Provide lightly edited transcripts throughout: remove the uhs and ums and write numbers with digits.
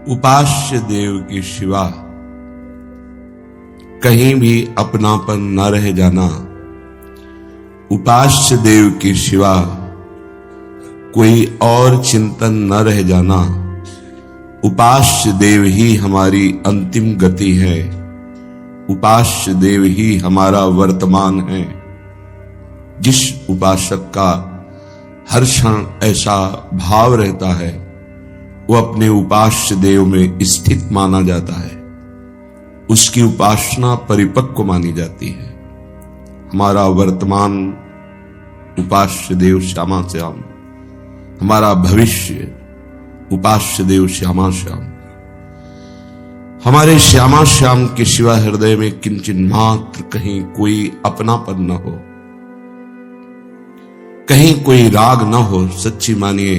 उपास्य देव के सिवा कहीं भी अपनापन न रह जाना। उपास्य देव के सिवा कोई और चिंतन न रह जाना। उपास्य देव ही हमारी अंतिम गति है। उपास्य देव ही हमारा वर्तमान है। जिस उपासक का हर क्षण ऐसा भाव रहता है वो अपने उपास्य देव में स्थित माना जाता है। उसकी उपासना परिपक्व मानी जाती है। हमारा वर्तमान उपास्य देव श्यामा श्याम, हमारा भविष्य उपास्य देव श्यामा श्याम। हमारे श्यामा श्याम के सिवा हृदय में किंचित मात्र कहीं कोई अपनापन न हो, कहीं कोई राग न हो। सच्ची मानिए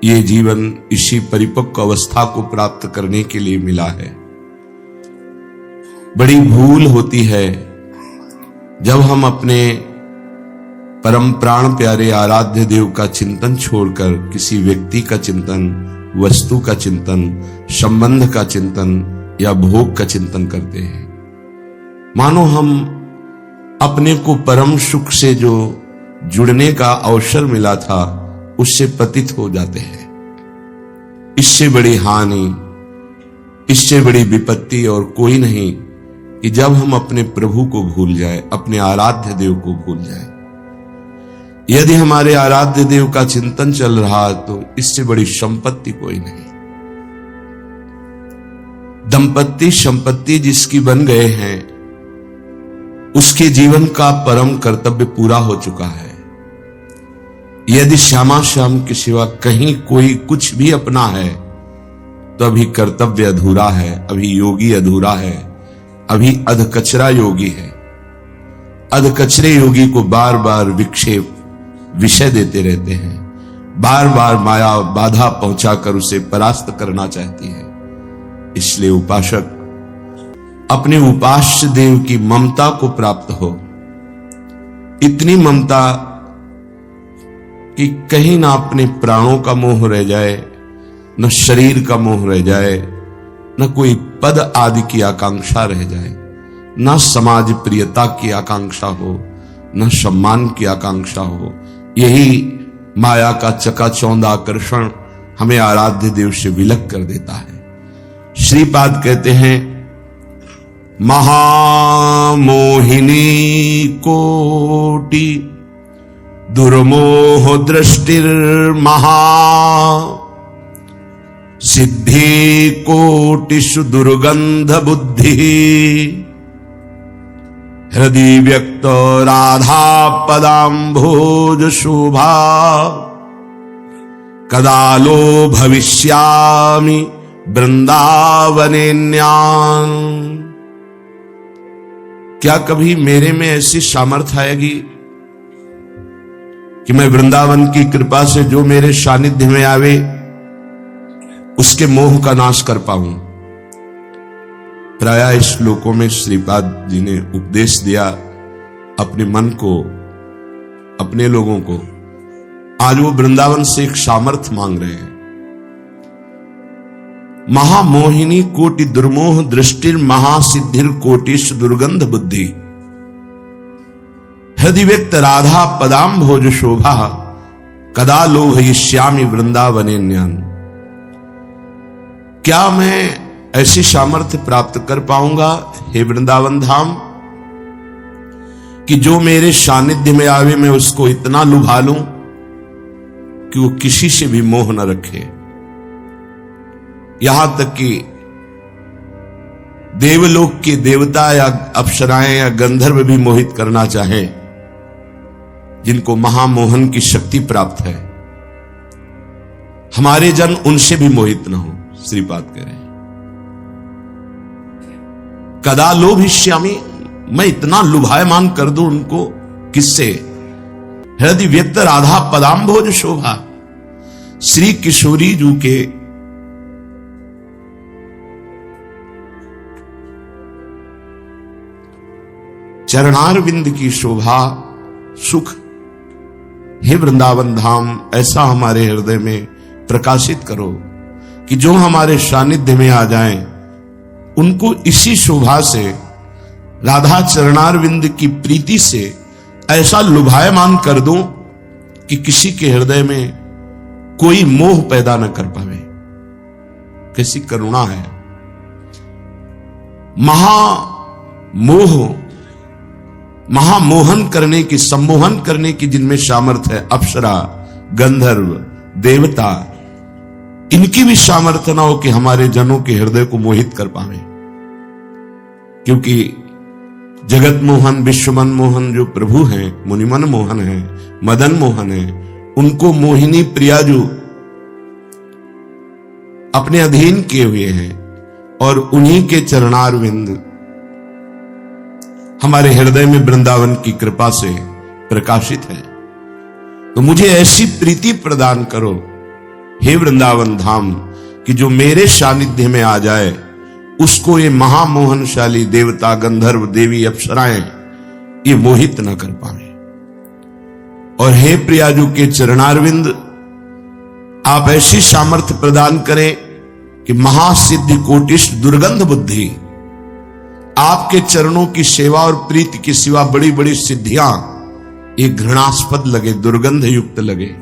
ये जीवन इसी परिपक्व अवस्था को प्राप्त करने के लिए मिला है। बड़ी भूल होती है जब हम अपने परम प्राण प्यारे आराध्य देव का चिंतन छोड़कर किसी व्यक्ति का चिंतन, वस्तु का चिंतन, संबंध का चिंतन या भोग का चिंतन करते हैं। मानो हम अपने को परम सुख से जो जुड़ने का अवसर मिला था उससे पतित हो जाते हैं। इससे बड़ी हानि, इससे बड़ी विपत्ति और कोई नहीं कि जब हम अपने प्रभु को भूल जाए, अपने आराध्य देव को भूल जाए। यदि हमारे आराध्य देव का चिंतन चल रहा तो इससे बड़ी संपत्ति कोई नहीं। दंपत्ति संपत्ति जिसकी बन गए हैं उसके जीवन का परम कर्तव्य पूरा हो चुका है। यदि श्यामा श्याम के सिवा कहीं कोई कुछ भी अपना है तो अभी कर्तव्य अधूरा है, अभी योगी अधूरा है, अभी अधकचरा योगी है। अधकचरे योगी को बार बार विक्षेप विषय देते रहते हैं, बार बार माया बाधा पहुंचाकर उसे परास्त करना चाहती है। इसलिए उपासक अपने उपास्य देव की ममता को प्राप्त हो। इतनी ममता कि कहीं ना अपने प्राणों का मोह रह जाए, न शरीर का मोह रह जाए, न कोई पद आदि की आकांक्षा रह जाए, न समाज प्रियता की आकांक्षा हो, न सम्मान की आकांक्षा हो। यही माया का चकाचौंध आकर्षण हमें आराध्य देव से विलग कर देता है। श्रीपाद कहते हैं, महामोहिनी कोटि दुर्मोह दृष्टिर्महा सिद्धि कोटिषु दुर्गंध बुद्धि हृदय व्यक्त राधा पदाम्भोज शोभा कदालो भविष्यामि वृंदावनेन्यान। क्या कभी मेरे में ऐसी सामर्थ्य आएगी कि मैं वृंदावन की कृपा से जो मेरे सानिध्य में आवे उसके मोह का नाश कर पाऊं? प्रायः इस श्लोकों में श्रीपाद जी ने उपदेश दिया अपने मन को, अपने लोगों को। आज वो वृंदावन से एक सामर्थ्य मांग रहे हैं। महामोहिनी कोटि दुर्मोह दृष्टिर महासिद्धिर कोटिश दुर्गंध बुद्धि हृदय व्यक्त राधा पदाम्भोज शोभा कदा लोभयिष्यामि वृंदावनेन्यान। क्या मैं ऐसी सामर्थ्य प्राप्त कर पाऊंगा हे वृंदावन धाम कि जो मेरे सानिध्य में आवे मैं उसको इतना लुभा लूं कि वो किसी से भी मोह न रखे। यहां तक कि देवलोक के देवता या अप्सराएं या गंधर्व भी मोहित करना चाहे, जिनको महामोहन की शक्ति प्राप्त है। हमारे जन उनसे भी मोहित न हो। श्रीपाद कह रहे हैं, कदा लोभिष्यामि, मैं इतना लुभायमान कर दूं उनको। किससे? हृदय व्यक्त राधा पदाम्भोज शोभा। श्री किशोरी जी के चरणारविंद की शोभा, सुख, हे वृंदावन धाम ऐसा हमारे हृदय में प्रकाशित करो कि जो हमारे सानिध्य में आ जाएं, उनको इसी शोभा से, राधा चरणारविंद की प्रीति से ऐसा लुभायमान कर दूं कि किसी के हृदय में कोई मोह पैदा न कर पावे। कैसी करुणा है। महामोहन करने की, सम्मोहन करने की जिनमें सामर्थ्य है, अप्सरा, गंधर्व, देवता, इनकी भी सामर्थ्य ना हो कि हमारे जनों के हृदय को मोहित कर पावे। क्योंकि जगत मोहन, विश्वमन मोहन जो प्रभु हैं, मुनिमन मोहन हैं, मदन मोहन हैं, उनको मोहिनी प्रियाजू अपने अधीन किए हुए हैं और उन्हीं के चरणारविंद हमारे हृदय में वृंदावन की कृपा से प्रकाशित है। तो मुझे ऐसी प्रीति प्रदान करो हे वृंदावन धाम कि जो मेरे सानिध्य में आ जाए उसको ये महामोहनशाली देवता, गंधर्व, देवी, अप्सराएं ये मोहित न कर पाए। और हे प्रियाजू के चरणारविंद, आप ऐसी सामर्थ्य प्रदान करें कि महासिद्धि कोटिष्ठ दुर्गंध बुद्धि, आपके चरणों की सेवा और प्रीति के सिवा बड़ी बड़ी सिद्धियां ये घृणास्पद लगे, दुर्गंध युक्त लगे।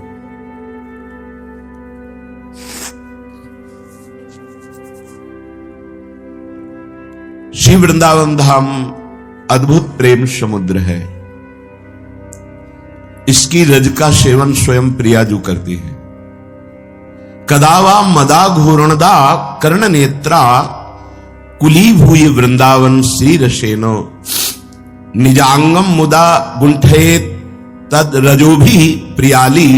श्री वृंदावन धाम अद्भुत प्रेम समुद्र है। इसकी रज का सेवन स्वयं प्रियाजू करती है। कदावा मदा घूरणदा कर्ण नेत्रा कुली भूय वृंदावन श्री रसेनो निजांगम मुदा गुंठे तद रजोभी प्रियाली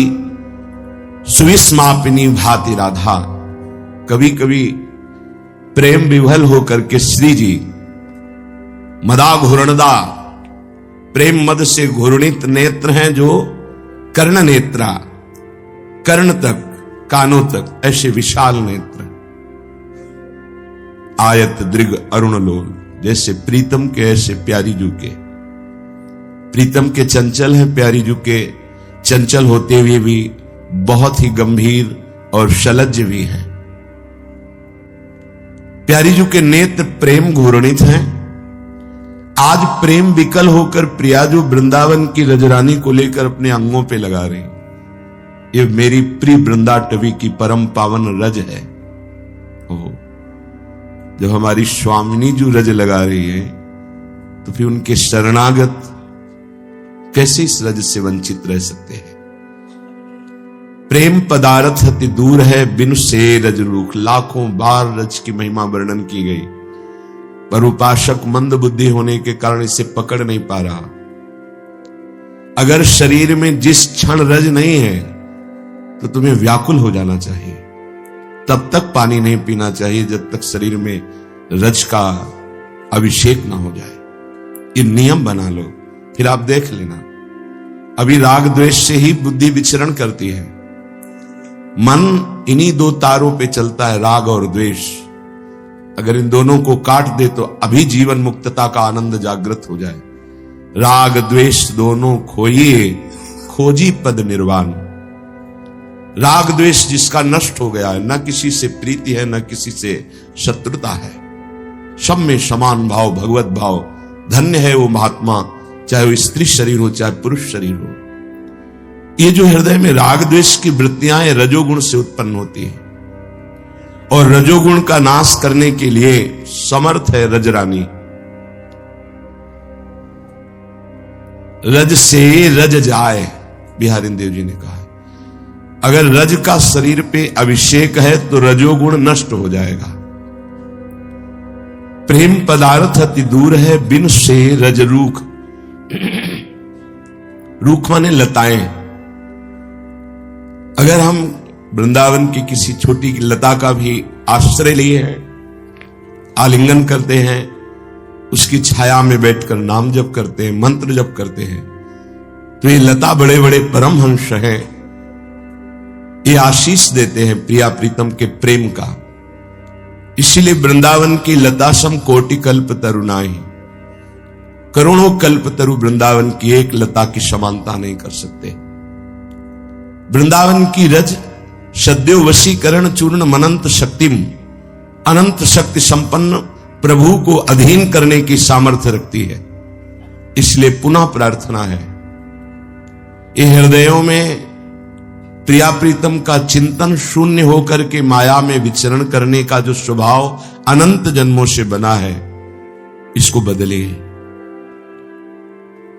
सुविस्मापिनी भाति राधा। कभी कभी प्रेम विह्वल होकर के श्री जी मदा घूरणदा, प्रेम मद से घूर्णित नेत्र हैं जो कर्ण नेत्रा, कर्ण तक, कानों तक ऐसे विशाल नेत्र, आयत दृग अरुण लोल, जैसे प्रीतम के ऐसे प्यारी जू के। प्रीतम के चंचल हैं, प्यारी जू के चंचल होते हुए भी बहुत ही गंभीर और शलज्ज भी हैं। प्यारी जू के नेत्र प्रेम घूर्णित हैं। आज प्रेम विकल होकर प्रियाजू वृंदावन की रजरानी को लेकर अपने अंगों पे लगा रही। ये मेरी प्रिय वृंदाटवी की परम पावन रज है। जब हमारी स्वामिनी जो रज लगा रही है तो फिर उनके शरणागत कैसे इस रज से वंचित रह सकते हैं। प्रेम पदार्थ अति दूर है बिनु से रज रूख। लाखों बार रज की महिमा वर्णन की गई, पर उपासक मंद बुद्धि होने के कारण इसे पकड़ नहीं पा रहा। अगर शरीर में जिस क्षण रज नहीं है तो तुम्हें व्याकुल हो जाना चाहिए। तब तक पानी नहीं पीना चाहिए जब तक शरीर में रज का अभिषेक ना हो जाए। ये नियम बना लो, फिर आप देख लेना। अभी राग द्वेष से ही बुद्धि विचरण करती है। मन इन्हीं दो तारों पे चलता है, राग और द्वेष। अगर इन दोनों को काट दे तो अभी जीवन मुक्तता का आनंद जागृत हो जाए। राग द्वेष दोनों खोइए, खोजी पद निर्वाण। राग द्वेष जिसका नष्ट हो गया है, न किसी से प्रीति है न किसी से शत्रुता है, सब में समान भाव, भगवत भाव। धन्य है वो महात्मा, चाहे वो स्त्री शरीर हो चाहे पुरुष शरीर हो। ये जो हृदय में राग द्वेष की वृत्तियां हैं रजोगुण से उत्पन्न होती है, और रजोगुण का नाश करने के लिए समर्थ है रजरानी। रज से रज जाए, बिहारी देव जी ने कहा। अगर रज का शरीर पे अभिषेक है तो रजोगुण नष्ट हो जाएगा। प्रेम पदार्थ अति दूर है बिन से रज रूख। रूख माने लताएं। अगर हम वृंदावन की किसी छोटी लता का भी आश्रय लिए हैं, आलिंगन करते हैं, उसकी छाया में बैठकर नाम जप करते हैं, मंत्र जप करते हैं, तो ये लता बड़े बड़े परमहंस हैं। ये आशीष देते हैं प्रिया प्रीतम के प्रेम का। इसीलिए वृंदावन की लता सम कोटि कल्प तरुनाई। करोड़ों कल्प तरु वृंदावन की एक लता की समानता नहीं कर सकते। वृंदावन की रज सद्यो वशीकरण चूर्ण मनंत शक्तिम, अनंत शक्ति संपन्न प्रभु को अधीन करने की सामर्थ्य रखती है। इसलिए पुनः प्रार्थना है, ये हृदयों में प्रिया प्रीतम का चिंतन शून्य होकर के माया में विचरण करने का जो स्वभाव अनंत जन्मों से बना है, इसको बदलिए।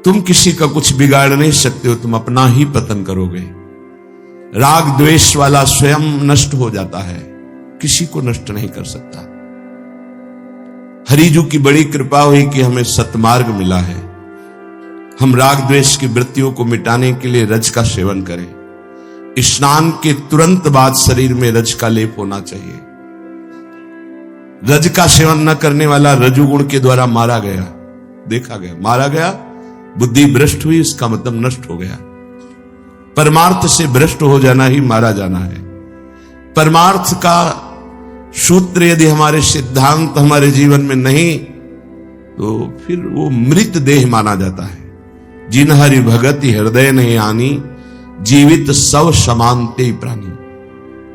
तुम किसी का कुछ बिगाड़ नहीं सकते हो, तुम अपना ही पतन करोगे। राग द्वेष वाला स्वयं नष्ट हो जाता है, किसी को नष्ट नहीं कर सकता। हरिजू की बड़ी कृपा हुई कि हमें सतमार्ग मिला है। हम राग द्वेष की वृत्तियों को मिटाने के लिए रज का सेवन करें। स्नान के तुरंत बाद शरीर में रज का लेप होना चाहिए। रज का सेवन न करने वाला रजुगुण के द्वारा मारा गया, देखा गया, मारा गया, बुद्धि भ्रष्ट हुई, इसका मतलब नष्ट हो गया। परमार्थ से भ्रष्ट हो जाना ही मारा जाना है। परमार्थ का सूत्र यदि हमारे सिद्धांत हमारे जीवन में नहीं, तो फिर वो मृत देह माना जाता है। जिन हरि भगति हृदय नहीं आनी, जीवित सब समानते प्राणी।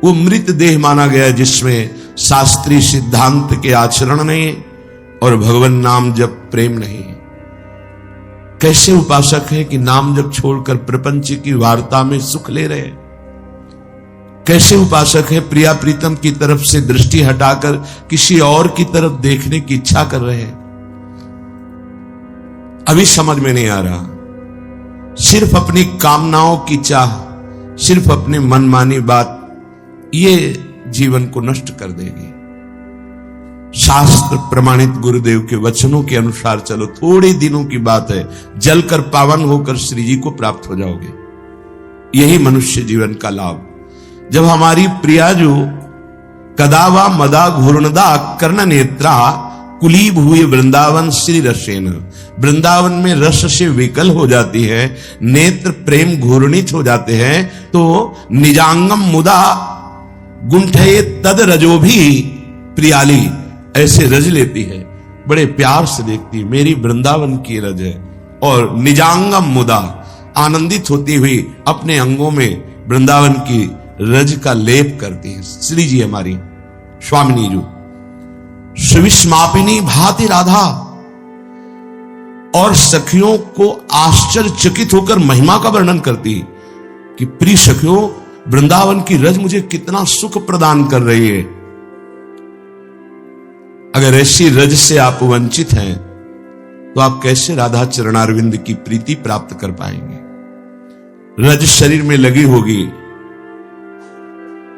वो मृत देह माना गया जिसमें शास्त्रीय सिद्धांत के आचरण नहीं और भगवान नाम जप प्रेम नहीं। कैसे उपासक है कि नाम जप छोड़कर प्रपंच की वार्ता में सुख ले रहे हैं। कैसे उपासक है प्रिया प्रीतम की तरफ से दृष्टि हटाकर किसी और की तरफ देखने की इच्छा कर रहे हैं। अभी समझ में नहीं आ रहा। सिर्फ अपनी कामनाओं की चाह, सिर्फ अपनी मनमानी बात, ये जीवन को नष्ट कर देगी। शास्त्र प्रमाणित गुरुदेव के वचनों के अनुसार चलो, थोड़े दिनों की बात है, जलकर पावन होकर श्री जी को प्राप्त हो जाओगे। यही मनुष्य जीवन का लाभ। जब हमारी प्रियाजू कदावा मदा घूर्णदा कर्ण नेत्रा कुलीब हुए वृंदावन श्री रसेन, वृंदावन में रस से विकल हो जाती है, नेत्र प्रेम घूर्णित हो जाते हैं, तो निजांगम मुदा गुंठे तद रजो भी प्रियाली, ऐसे रज लेती है, बड़े प्यार से देखती है, मेरी वृंदावन की रज है। और निजांगम मुदा, आनंदित होती हुई अपने अंगों में वृंदावन की रज का लेप करती है। श्री जी हमारी स्वामिनी जो सुविस्मापिनी भाति राधा, और सखियों को आश्चर्यचकित होकर महिमा का वर्णन करती कि प्रिय सखियों, वृंदावन की रज मुझे कितना सुख प्रदान कर रही है। अगर ऐसी रज से आप वंचित हैं तो आप कैसे राधा चरणारविंद की प्रीति प्राप्त कर पाएंगे। रज शरीर में लगी होगी,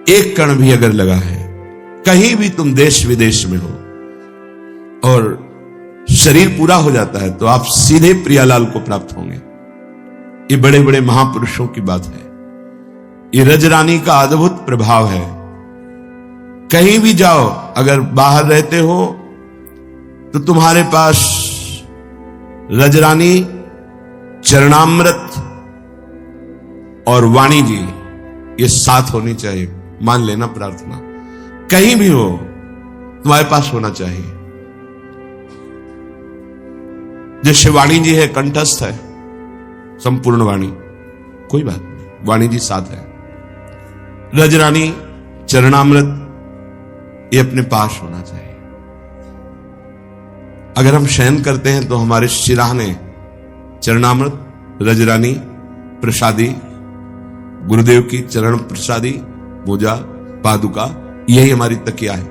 एक कण भी अगर लगा है, कहीं भी तुम देश विदेश में हो और शरीर पूरा हो जाता है, तो आप सीधे प्रियालाल को प्राप्त होंगे। ये बड़े बड़े महापुरुषों की बात है। ये रजरानी का अद्भुत प्रभाव है। कहीं भी जाओ, अगर बाहर रहते हो तो तुम्हारे पास रजरानी, चरणामृत और वाणी जी, ये साथ होनी चाहिए। मान लेना प्रार्थना कहीं भी हो तुम्हारे पास होना चाहिए। जैसे वाणी जी है, कंठस्थ है संपूर्ण वाणी, कोई बात नहीं, वाणी जी साथ है। रजरानी, चरणामृत, ये अपने पास होना चाहिए। अगर हम शयन करते हैं तो हमारे शिराहने चरणामृत, रजरानी, प्रसादी, गुरुदेव की चरण प्रसादी, पूजा, पादुका, यही हमारी तकिया है।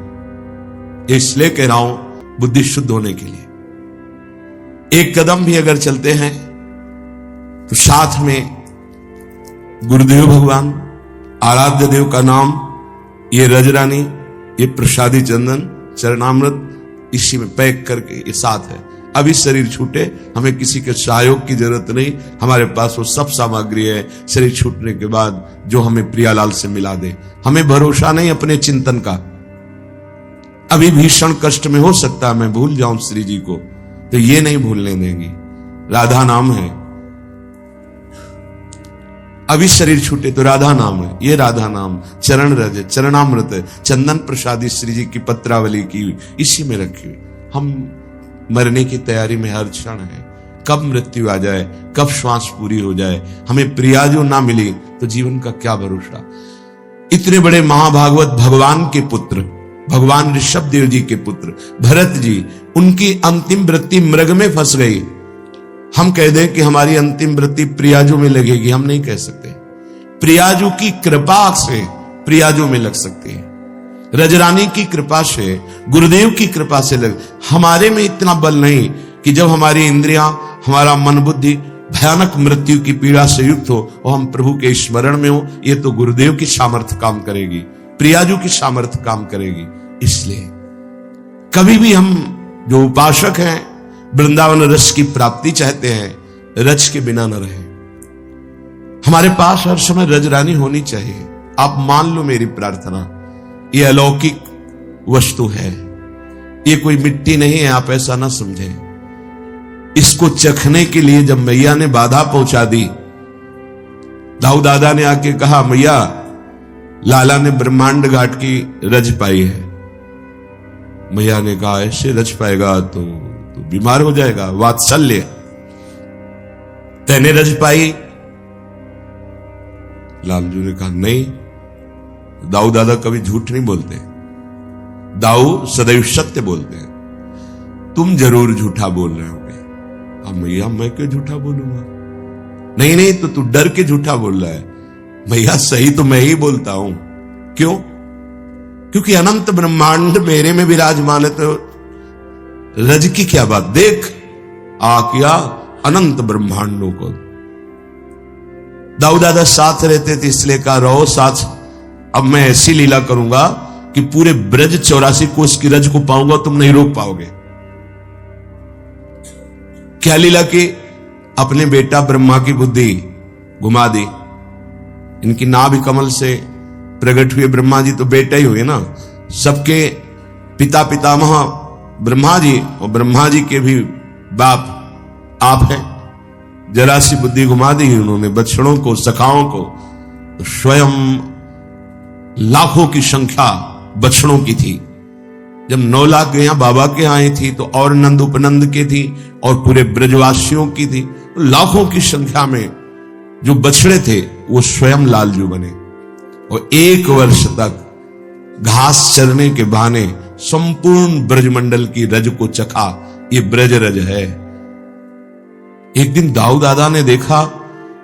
इसलिए कह रहा हूं, बुद्धि शुद्ध होने के लिए एक कदम भी अगर चलते हैं तो साथ में गुरुदेव भगवान, आराध्य देव का नाम, ये रजरानी, ये प्रसादी चंदन, चरणामृत, इसी में पैक करके ये साथ है। अभी शरीर छूटे, हमें किसी के सहयोग की जरूरत नहीं, हमारे पास वो सब सामग्री है। शरीर छूटने के बाद जो हमें प्रियालाल से मिला दे। हमें भरोसा नहीं अपने चिंतन का। अभी भीषण कष्ट में हो सकता है मैं भूल जाऊं श्री जी को, तो ये नहीं भूलने देंगी। राधा नाम है। अभी शरीर छूटे तो राधा नाम है, ये राधा नाम, चरण रज, चरणामृत, चंदन प्रसादी श्री जी की पत्रावली की इसी में रखी हुई। हम मरने की तैयारी में हर क्षण है। कब मृत्यु आ जाए, कब श्वास पूरी हो जाए, हमें प्रिया जो ना मिली तो जीवन का क्या भरोसा। इतने बड़े महाभागवत भगवान के पुत्र, भगवान ऋषभ देव जी के पुत्र भरत जी, उनकी अंतिम वृत्ति मृग में फंस गई। हम कह दें कि हमारी अंतिम वृत्ति प्रियाजू में लगेगी, हम नहीं कह सकते। प्रियाजू की कृपा से प्रियाजू में लग सकती है, रजरानी की कृपा से, गुरुदेव की कृपा से लग। हमारे में इतना बल नहीं कि जब हमारी इंद्रियां, हमारा मन बुद्धि भयानक मृत्यु की पीड़ा से युक्त हो और हम प्रभु के स्मरण में हो। ये तो गुरुदेव की सामर्थ्य काम करेगी, प्रियाजू की सामर्थ्य काम करेगी। इसलिए कभी भी हम जो उपासक हैं, वृंदावन रस की प्राप्ति चाहते हैं, रज के बिना न रहे। हमारे पास हर समय रजरानी होनी चाहिए। आप मान लो मेरी प्रार्थना, ये अलौकिक वस्तु है, ये कोई मिट्टी नहीं है, आप ऐसा ना समझें। इसको चखने के लिए जब मैया ने बाधा पहुंचा दी, दाऊ दादा ने आके कहा, मैया लाला ने ब्रह्मांड घाट की रज पाई है। मैया ने कहा, ऐसे रज पाएगा तो बीमार हो जाएगा, वात्सल्य। तेने रज पाई? लालजू ने कहा, नहीं। दाऊ दादा कभी झूठ नहीं बोलते, दाऊ सदैव सत्य बोलते हैं। तुम जरूर झूठा बोल रहे होगे। अब मैया, मैं क्यों झूठा बोलूंगा? नहीं नहीं, तो तू डर के झूठा बोल रहा है। मैया, सही तो मैं ही बोलता हूं। क्यों? क्योंकि अनंत ब्रह्मांड मेरे में विराजमान है, तो रज की क्या बात? देख आ किया अनंत ब्रह्मांडों को। दाऊ दादा साथ रहते थे, इसलिए कहा, रहो साथ। अब मैं ऐसी लीला करूंगा कि पूरे ब्रज 84 कोस की रज को पाऊंगा, तुम नहीं रोक पाओगे। क्या लीला की? अपने बेटा ब्रह्मा की बुद्धि घुमा दी। इनकी नाभि कमल से प्रकट हुए ब्रह्मा जी तो बेटा ही हुए ना, सबके पिता पितामह ब्रह्मा जी, और ब्रह्मा जी के भी बाप आप हैं। जरा सी बुद्धि घुमा दी उन्होंने बछड़ों को, सखाओं को। तो स्वयं लाखों की संख्या बछड़ों की थी। जब 9 लाख गैया बाबा के आई थी तो और नंद उपनंद के थी और पूरे ब्रजवासियों की थी। लाखों की संख्या में जो बछड़े थे वो स्वयं लालजू बने और 1 वर्ष तक घास चरने के बहाने संपूर्ण ब्रजमंडल की रज को चखा। ये ब्रज रज है। एक दिन दाऊ दादा ने देखा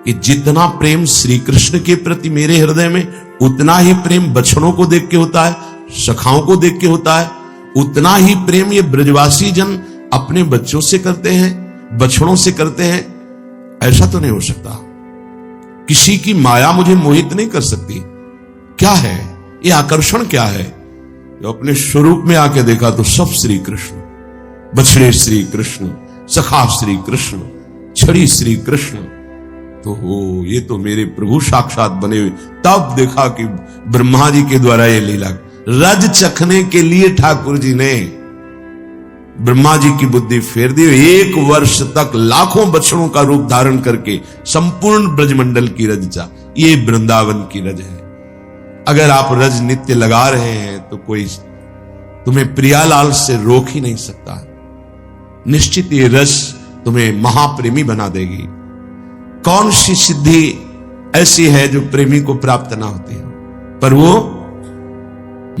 कि जितना प्रेम श्री कृष्ण के प्रति मेरे हृदय में, उतना ही प्रेम बछड़ों को देख के होता है, सखाओं को देख के होता है। उतना ही प्रेम ये ब्रजवासी जन अपने बच्चों से करते हैं, बछड़ों से करते हैं। ऐसा तो नहीं हो सकता। किसी की माया मुझे मोहित नहीं कर सकती। क्या है ये आकर्षण? क्या है? जो अपने स्वरूप में आके देखा तो सब श्री कृष्ण, बछड़े श्री कृष्ण, सखा श्री कृष्ण, छड़ी श्री कृष्ण। तो हो, ये तो मेरे प्रभु साक्षात बने हुए। तब देखा कि ब्रह्मा जी के द्वारा ये लीला, रज चखने के लिए ठाकुर जी ने ब्रह्मा जी की बुद्धि फेर दी। 1 वर्ष तक लाखों बछड़ों का रूप धारण करके संपूर्ण ब्रजमंडल की रज चा। ये वृंदावन की रज है। अगर आप रज नित्य लगा रहे हैं तो कोई तुम्हें प्रियालाल से रोक ही नहीं सकता। निश्चित ये रस तुम्हें महाप्रेमी बना देगी। कौन सी सिद्धि ऐसी है जो प्रेमी को प्राप्त ना होती हो? पर वो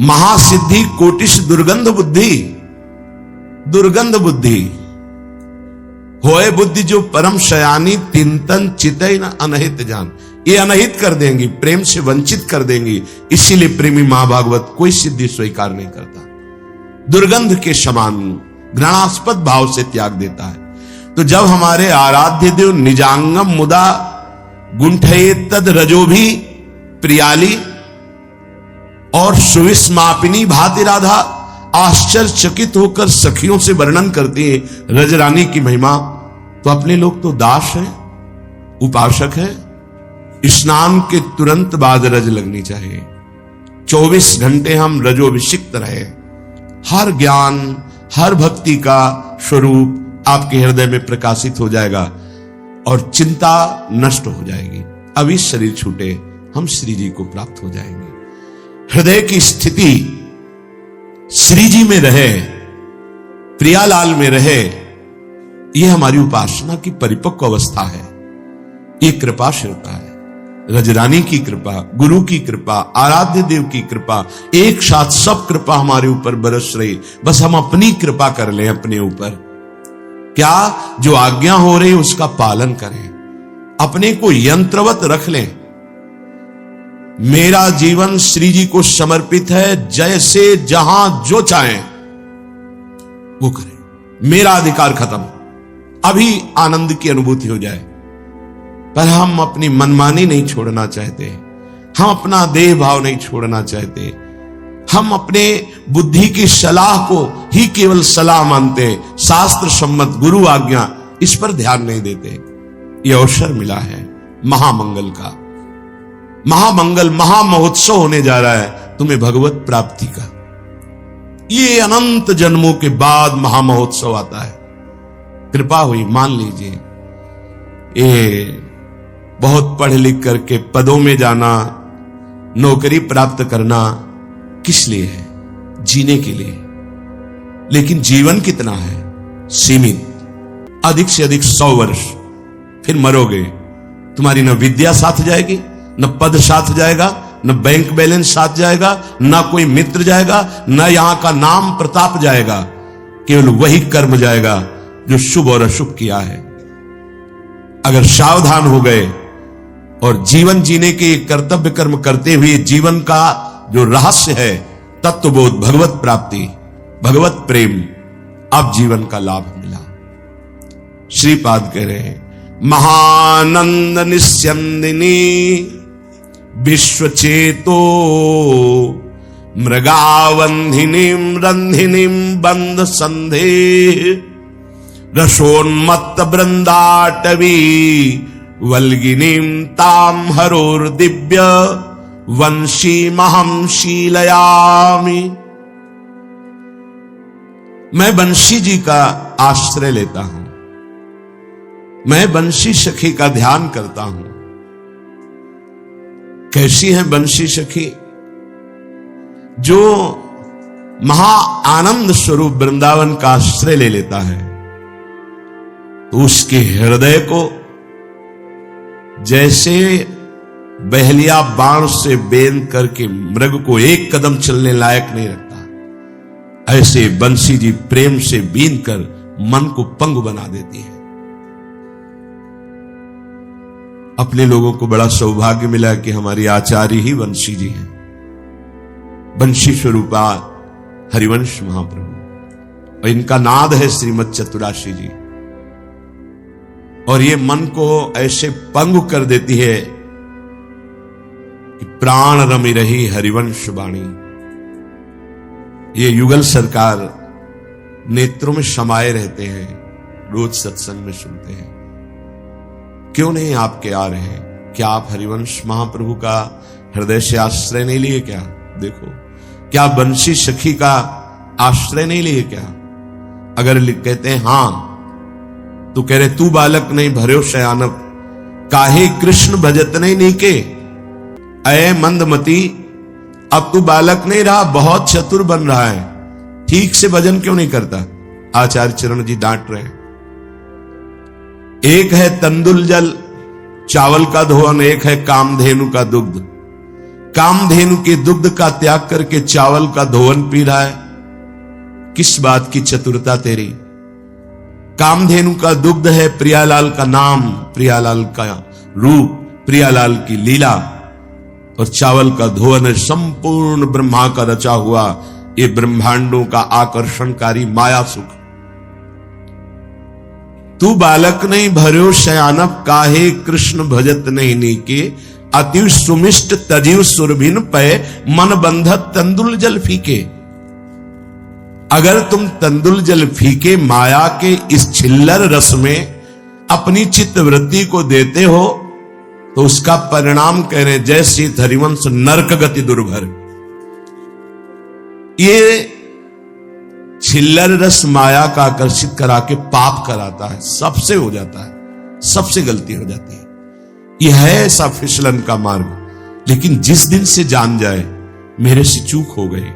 महासिद्धि कोटिश दुर्गंध बुद्धि, दुर्गंध बुद्धि होए बुद्धि जो परम शयानी, तिंतन चितई न अनहित जान। ये अनहित कर देंगी, प्रेम से वंचित कर देंगी। इसीलिए प्रेमी महाभागवत कोई सिद्धि स्वीकार नहीं करता। दुर्गंध के समान घृणास्पद भाव से त्याग देता है। तो जब हमारे आराध्य देव निजांगम मुदा गुंठये तद रजो भी प्रियाली और सुविस्मापिनी भाति राधा आश्चर्यचकित होकर सखियों से वर्णन करती है रजरानी की महिमा, तो अपने लोग तो दास हैं, उपासक हैं। स्नान के तुरंत बाद रज लगनी चाहिए। 24 घंटे हम रजोभिषिक्त रहे। हर ज्ञान, हर भक्ति का स्वरूप आपके हृदय में प्रकाशित हो जाएगा और चिंता नष्ट हो जाएगी। अभी शरीर छूटे, हम श्री जी को प्राप्त हो जाएंगे। हृदय की स्थिति श्री जी में रहे, प्रियालाल में रहे, यह हमारी उपासना की परिपक्व अवस्था है। ये कृपा से होता है। रजरानी की कृपा, गुरु की कृपा, आराध्य देव की कृपा, एक साथ सब कृपा हमारे ऊपर बरस रही। बस हम अपनी कृपा कर लें अपने ऊपर। क्या जो आज्ञा हो रही उसका पालन करें, अपने को यंत्रवत रख लें। मेरा जीवन श्री जी को समर्पित है, जैसे जहां जो चाहें वो करें, मेरा अधिकार खत्म। अभी आनंद की अनुभूति हो जाए। पर हम अपनी मनमानी नहीं छोड़ना चाहते, हम अपना देह भाव नहीं छोड़ना चाहते, हम अपने बुद्धि की सलाह को ही केवल सलाह मानते, शास्त्र सम्मत गुरु आज्ञा इस पर ध्यान नहीं देते। यह अवसर मिला है महामंगल का, महामंगल महामहोत्सव होने जा रहा है तुम्हें भगवत प्राप्ति का। ये अनंत जन्मों के बाद महामहोत्सव आता है। कृपा हुई, मान लीजिए। ये बहुत पढ़ लिख करके पदों में जाना, नौकरी प्राप्त करना किस लिए है? जीने के लिए। लेकिन जीवन कितना है? सीमित। अधिक से अधिक 100 वर्ष, फिर मरोगे। तुम्हारी न विद्या साथ जाएगी, न पद साथ जाएगा, न बैंक बैलेंस साथ जाएगा, न कोई मित्र जाएगा, न यहां का नाम प्रताप जाएगा। केवल वही कर्म जाएगा जो शुभ और अशुभ किया है। अगर सावधान हो गए और जीवन जीने के कर्तव्य कर्म करते हुए जीवन का जो रहस्य है, तत्वबोध, भगवत प्राप्ति, भगवत प्रेम, अब जीवन का लाभ मिला। श्रीपाद कह रहे हैं, महानंद निस्यंदिनी विश्वचेतो मृगावंधिनीम रंधिनीम बंध संधे रसोन्मत्त वृंदाटवी वल्गिनीम ताम हरोर दिव्य वंशी महम शीलयामि। मैं बंशी जी का आश्रय लेता हूं, मैं बंशी सखी का ध्यान करता हूं। कैसी है बंशी सखी? जो महा आनंद स्वरूप वृंदावन का आश्रय ले लेता है, तो उसके हृदय को जैसे बहलिया बाण से बेंध करके मृग को एक कदम चलने लायक नहीं रखता, ऐसे बंसी जी प्रेम से बींध कर मन को पंगु बना देती है। अपने लोगों को बड़ा सौभाग्य मिला कि हमारी आचार्य ही बंसी जी हैं, बंशी स्वरूपा हरिवंश महाप्रभु, और इनका नाद है श्रीमद चतुराशी जी। और ये मन को ऐसे पंगु कर देती है कि प्राण रमी रही हरिवंश वाणी। ये युगल सरकार नेत्रों में समाये रहते हैं, रोज सत्संग में सुनते हैं। क्यों नहीं आपके आ रहे हैं? क्या आप हरिवंश महाप्रभु का हृदय से आश्रय नहीं लिए क्या? देखो, क्या बंशी सखी का आश्रय नहीं लिए क्या? अगर कहते हैं हां, तो कह रहे तू बालक नहीं भर्यो शयानप, काहे कृष्ण भजत नहीं नीके। अय मंदमती, अब तू बालक नहीं रहा, बहुत चतुर बन रहा है, ठीक से भजन क्यों नहीं करता? आचार्य चरण जी डांट रहे हैं। एक है तंदुल जल, चावल का धोवन, एक है कामधेनु का दुग्ध। कामधेनु के दुग्ध का त्याग करके चावल का धोवन पी रहा है। किस बात की चतुरता तेरी? कामधेनु का दुग्ध है प्रियालाल का नाम, प्रियालाल का रूप, प्रियालाल की लीला, और चावल का धोवन है संपूर्ण ब्रह्मा का रचा हुआ ये ब्रह्मांडों का आकर्षणकारी माया सुख। तू बालक नहीं भर्यो शयानप, काहे कृष्ण भजत नहीं नीके। अति सुमिष्ट तजीव सुरभिन पय, मन बंधत तंदुल जल फीके। अगर तुम तंदुल जल फीके माया के इस छिल्लर रस में अपनी चित्त वृत्ति को देते हो, तो उसका परिणाम कह रहे जैसे हरिवंश नरक गति दुर्भर। ये छिल्लर रस माया का आकर्षित करा के पाप कराता है, सबसे हो जाता है, सबसे गलती हो जाती है। यह है ऐसा फिसलन का मार्ग। लेकिन जिस दिन से जान जाए मेरे से चूक हो गए,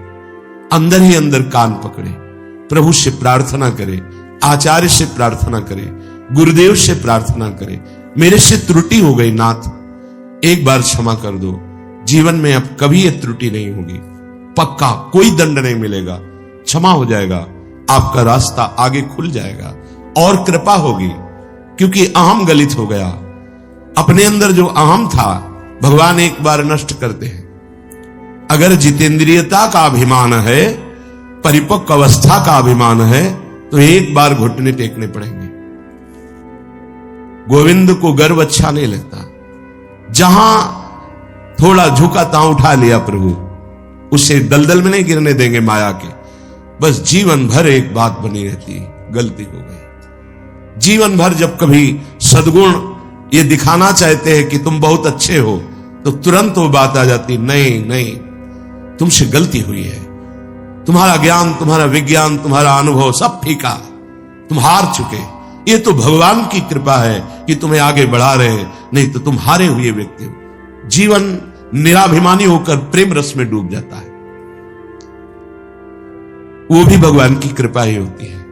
अंदर ही अंदर कान पकड़े, प्रभु से प्रार्थना करे, आचार्य से प्रार्थना करे, गुरुदेव से प्रार्थना करे, मेरे से त्रुटि हो गई नाथ, एक बार क्षमा कर दो, जीवन में अब कभी ये त्रुटि नहीं होगी, पक्का कोई दंड नहीं मिलेगा, क्षमा हो जाएगा, आपका रास्ता आगे खुल जाएगा और कृपा होगी, क्योंकि अहम गलित हो गया। अपने अंदर जो अहम था भगवान एक बार नष्ट करते हैं। अगर जितेंद्रियता का अभिमान है, परिपक्व अवस्था का अभिमान है, तो एक बार घुटने टेकने पड़ेंगे। गोविंद को गर्व अच्छा नहीं लगता। जहां थोड़ा झुका तां उठा लिया प्रभु, उसे दलदल में नहीं गिरने देंगे माया के। बस जीवन भर एक बात बनी रहती, गलती हो गई। जीवन भर जब कभी सद्गुण ये दिखाना चाहते हैं कि तुम बहुत अच्छे हो, तो तुरंत वो बात आ जाती, नहीं नहीं, तुमसे गलती हुई है, तुम्हारा ज्ञान, तुम्हारा विज्ञान, तुम्हारा अनुभव सब फीका, तुम हार चुके। ये तो भगवान की कृपा है कि तुम्हें आगे बढ़ा रहे हैं, नहीं तो तुम हारे हुए व्यक्ति हो। जीवन निराभिमानी होकर प्रेम रस में डूब जाता है, वो भी भगवान की कृपा ही होती है।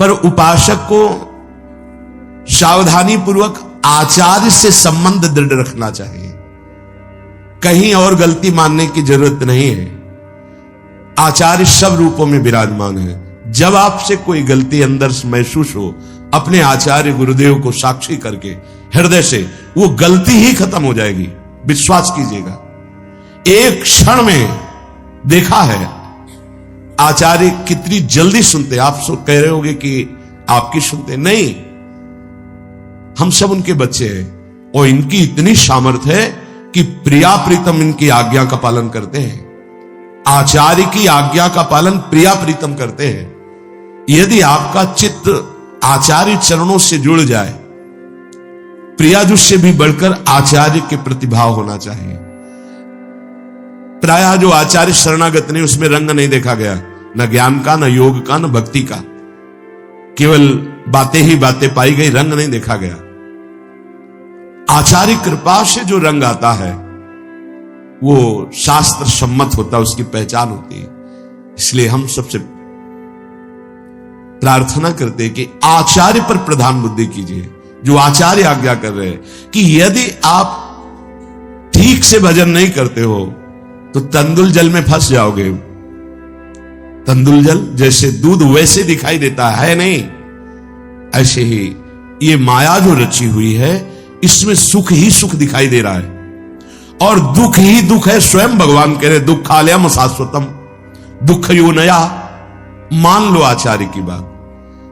पर उपासक को सावधानी पूर्वक आचार्य से संबंध दृढ़ रखना चाहिए, कहीं और गलती मानने की जरूरत नहीं है। आचार्य सब रूपों में विराजमान है। जब आपसे कोई गलती अंदर से महसूस हो, अपने आचार्य गुरुदेव को साक्षी करके हृदय से वो गलती ही खत्म हो जाएगी, विश्वास कीजिएगा। एक क्षण में देखा है आचार्य कितनी जल्दी सुनते। आप सब कह रहे होंगे कि आपकी सुनते नहीं, हम सब उनके बच्चे हैं और इनकी इतनी सामर्थ्य है कि प्रिया प्रीतम इनकी आज्ञा का पालन करते हैं। आचार्य की आज्ञा का पालन प्रिया प्रीतम करते हैं। यदि आपका चित्त आचार्य चरणों से जुड़ जाए, प्रियाजुष से भी बढ़कर आचार्य के प्रतिभाव होना चाहिए। प्रायः जो आचार्य शरणागत नहीं, उसमें रंग नहीं देखा गया, न ज्ञान का, न योग का, न भक्ति का, केवल बातें ही बातें पाई गई, रंग नहीं देखा गया। आचार्य कृपा से जो रंग आता है वो शास्त्र सम्मत होता है, उसकी पहचान होती है। इसलिए हम सबसे प्रार्थना करते हैं कि आचार्य पर प्रधान बुद्धि कीजिए, जो आचार्य आज्ञा कर रहे हैं कि यदि आप ठीक से भजन नहीं करते हो तो तंदुल जल में फंस जाओगे। तंदुल जल जैसे दूध वैसे दिखाई देता है नहीं, ऐसे ही ये माया जो रची हुई है, इसमें सुख ही सुख दिखाई दे रहा है और दुख ही दुख है। स्वयं भगवान कह रहे दुखालयम शाश्वतम, दुख यो नया। मान लो आचार्य की बात,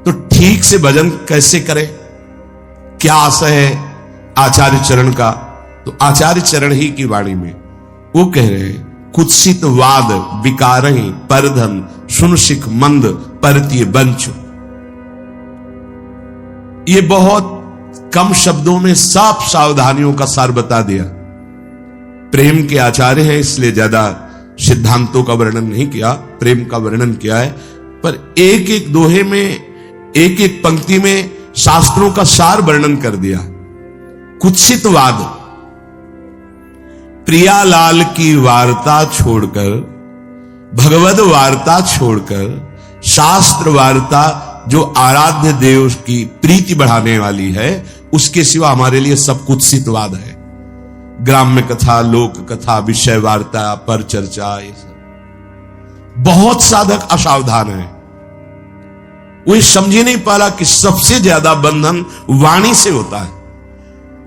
तो ठीक से भजन कैसे करें? क्या आशय है आचार्य चरण का? तो आचार्य चरण ही की वाणी में वो कह रहे हैं, कुत्सित वाद विकारहि परधन सुन सिख मंद परतीय बंच। ये बहुत कम शब्दों में साफ सावधानियों का सार बता दिया। प्रेम के आचार्य हैं, इसलिए ज्यादा सिद्धांतों का वर्णन नहीं किया, प्रेम का वर्णन किया है। पर एक एक दोहे में, एक एक पंक्ति में शास्त्रों का सार वर्णन कर दिया। कुत्सितवाद, प्रियालाल की वार्ता छोड़कर, भगवद वार्ता छोड़कर, शास्त्र वार्ता जो आराध्य देव की प्रीति बढ़ाने वाली है, उसके सिवा हमारे लिए सब कुत्सितवाद है। ग्राम्य कथा, लोक कथा, विषय वार्ता, पर चर्चा, ये सब। बहुत साधक असावधान है, वो समझ ही नहीं पा रहा कि सबसे ज्यादा बंधन वाणी से होता है।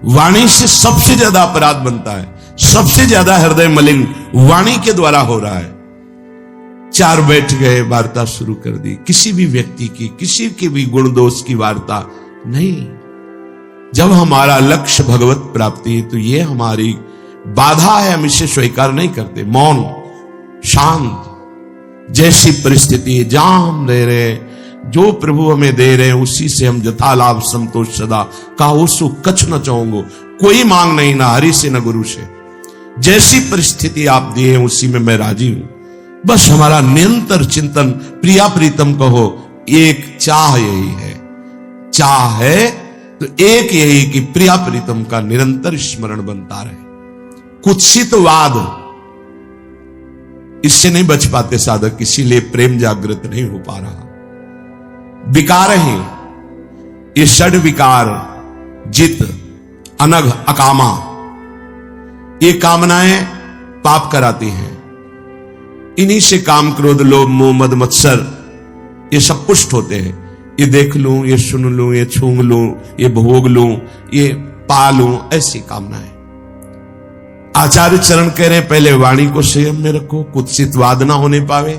वाणी से सबसे ज्यादा अपराध बनता है, सबसे ज्यादा हृदय मलिन वाणी के द्वारा हो रहा है। चार बैठ गए, वार्ता शुरू कर दी, किसी भी व्यक्ति की, किसी के भी गुण दोष की वार्ता नहीं। जब हमारा लक्ष्य भगवत प्राप्ति है तो ये हमारी बाधा है, हम इसे स्वीकार नहीं करते। मौन, शांत, जैसी परिस्थिति जहां हम रह रहे हैं, जो प्रभु हमें दे रहे हैं उसी से हम जथा लाभ संतोष सदा का उसु कछ न चाहूंगो। कोई मांग नहीं, ना हरि से न गुरु से। जैसी परिस्थिति आप दिए हैं उसी में मैं राजी हूं। बस हमारा निरंतर चिंतन प्रिया प्रीतम कहो, एक चाह यही है। चाह है तो एक यही कि प्रिया प्रीतम का निरंतर स्मरण बनता रहे। कुत्सितवाद, इससे नहीं बच पाते साधक, इसीलिए प्रेम जागृत नहीं हो पा रहा। विकार हैं ये षड विकार, जित, अनघ, अकामा, ये कामनाएं पाप कराती हैं। इन्हीं से काम, क्रोध, लोभ, मोह, मद, मत्सर ये सब पुष्ट होते हैं। ये देख लूं, ये सुन लूं, ये छूंग लूं, ये भोग लूं, ये पा लूं, ऐसी कामनाएं। आचार्य चरण कह रहे पहले वाणी को संयम में रखो, कुत्सित वाद ना होने पावे,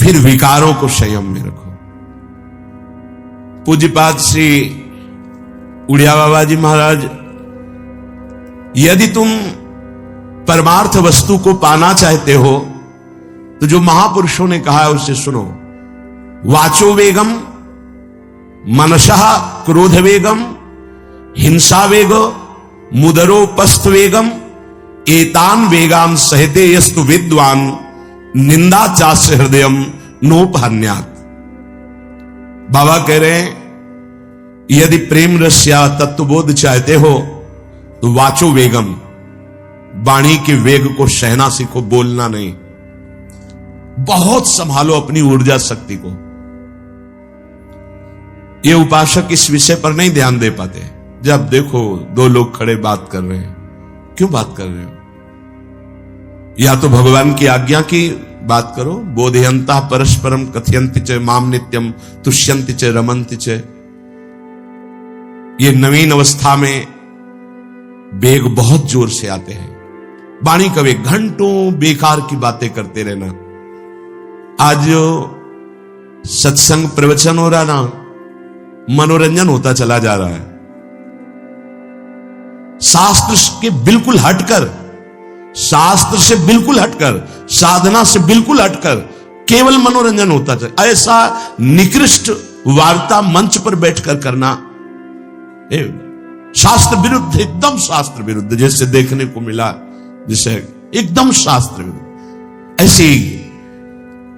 फिर विकारों को संयम में रखो। पूज्यपाद श्री उड़िया बाबा जी महाराज, यदि तुम परमार्थ वस्तु को पाना चाहते हो तो जो महापुरुषों ने कहा है उससे सुनो। वाचो वेगम, मनसः क्रोध वेगम, हिंसा वेगो, मुदरोपस्थ वेगम, एतान वेगान सहते यस्तु विद्वान, निंदा चास्य हृदयम नोपहन्यात्। बाबा कह रहे हैं यदि प्रेम रस या तत्वबोध चाहते हो तो वाचो वेगम, वाणी के वेग को सहना सीखो, बोलना नहीं। बहुत संभालो अपनी ऊर्जा शक्ति को। ये उपासक इस विषय पर नहीं ध्यान दे पाते। जब देखो दो लोग खड़े बात कर रहे हैं, क्यों बात कर रहे हो? या तो भगवान की आज्ञा की बात करो। बोधयंता परस्परम कथयंति च माम नित्यम तुष्यंति च रमन्ति च। ये नवीन अवस्था में वेग बहुत जोर से आते हैं। वाणी का वेग, घंटों बेकार की बातें करते रहना। आज जो सत्संग प्रवचन हो रहा ना, मनोरंजन होता चला जा रहा है। शास्त्र के बिल्कुल हटकर, शास्त्र से बिल्कुल हटकर, साधना से बिल्कुल हटकर केवल मनोरंजन होता चला। ऐसा निकृष्ट वार्ता मंच पर बैठकर करना शास्त्र विरुद्ध, एकदम शास्त्र विरुद्ध, जैसे देखने को मिला, जैसे एकदम शास्त्र विरुद्ध। ऐसी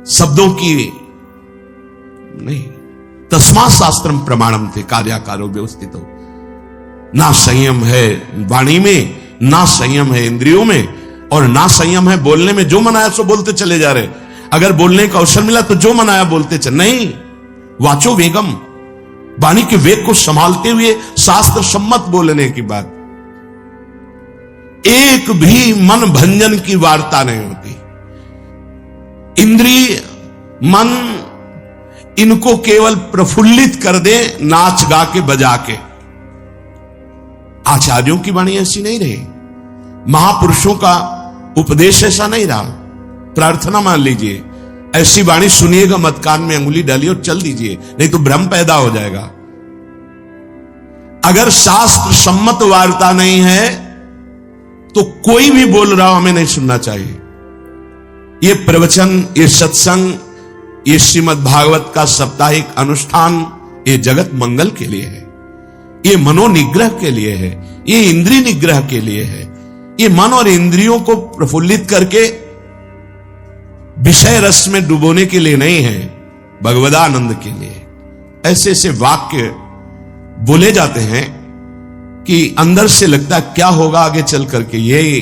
शब्दों की नहीं। तस्मात् शास्त्रम प्रमाणम थे कार्याकारो व्यवस्थित हो। ना संयम है वाणी में, ना संयम है इंद्रियों में, और ना संयम है बोलने में। जो मनाया सो बोलते चले जा रहे। अगर बोलने का अवसर मिला तो जो मनाया बोलते चले। नहीं, वाचो वेगम, वाणी के वेग को संभालते हुए शास्त्र सम्मत बोलने की बात। एक भी मन भंजन की वार्ता नहीं होती। इंद्रिय, मन, इनको केवल प्रफुल्लित कर दे नाच गा के बजा के। आचार्यों की वाणी ऐसी नहीं रही, महापुरुषों का उपदेश ऐसा नहीं रहा। प्रार्थना मान लीजिए, ऐसी वाणी सुनिएगा मत, कान में अंगुली डालिए और चल दीजिए, नहीं तो भ्रम पैदा हो जाएगा। अगर शास्त्र सम्मत वार्ता नहीं है तो कोई भी बोल रहा हो हमें नहीं सुनना चाहिए। ये प्रवचन, ये सत्संग, ये श्रीमद् भागवत का साप्ताहिक अनुष्ठान, ये जगत मंगल के लिए है, ये मनोनिग्रह के लिए है, ये इंद्रिय निग्रह के लिए है। ये मन और इंद्रियों को प्रफुल्लित करके विषय रस में डुबोने के लिए नहीं है, भगवदानंद के लिए। ऐसे ऐसे वाक्य बोले जाते हैं कि अंदर से लगता है क्या होगा आगे चल करके, ये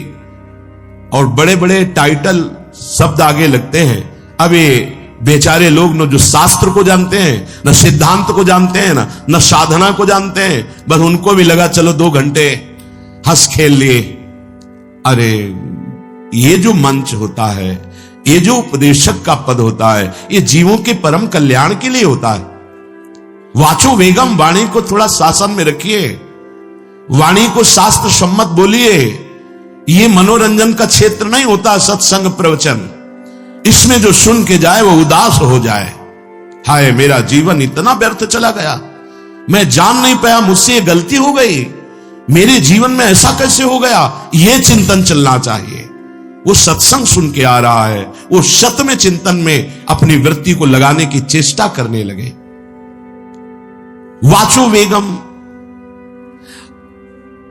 और बड़े बड़े टाइटल शब्द आगे लगते हैं। अब ये बेचारे लोग न जो शास्त्र को जानते हैं, न सिद्धांत को जानते हैं, न साधना को जानते हैं, बस उनको भी लगा चलो 2 घंटे हंस खेल लिए। अरे ये जो मंच होता है, ये जो उपदेशक का पद होता है, ये जीवों के परम कल्याण के लिए होता है। वाचो वेगम, वाणी को थोड़ा शासन में रखिए, वाणी को शास्त्र सम्मत बोलिए। ये मनोरंजन का क्षेत्र नहीं होता सत्संग प्रवचन। इसमें जो सुन के जाए वो उदास हो जाए, हाय मेरा जीवन इतना व्यर्थ चला गया, मैं जान नहीं पाया मुझसे ये गलती हो गई, मेरे जीवन में ऐसा कैसे हो गया। ये चिंतन चलना चाहिए। वो सत्संग सुन के आ रहा है, वो सत्य में चिंतन में अपनी वृत्ति को लगाने की चेष्टा करने लगे। वाचो वेगम,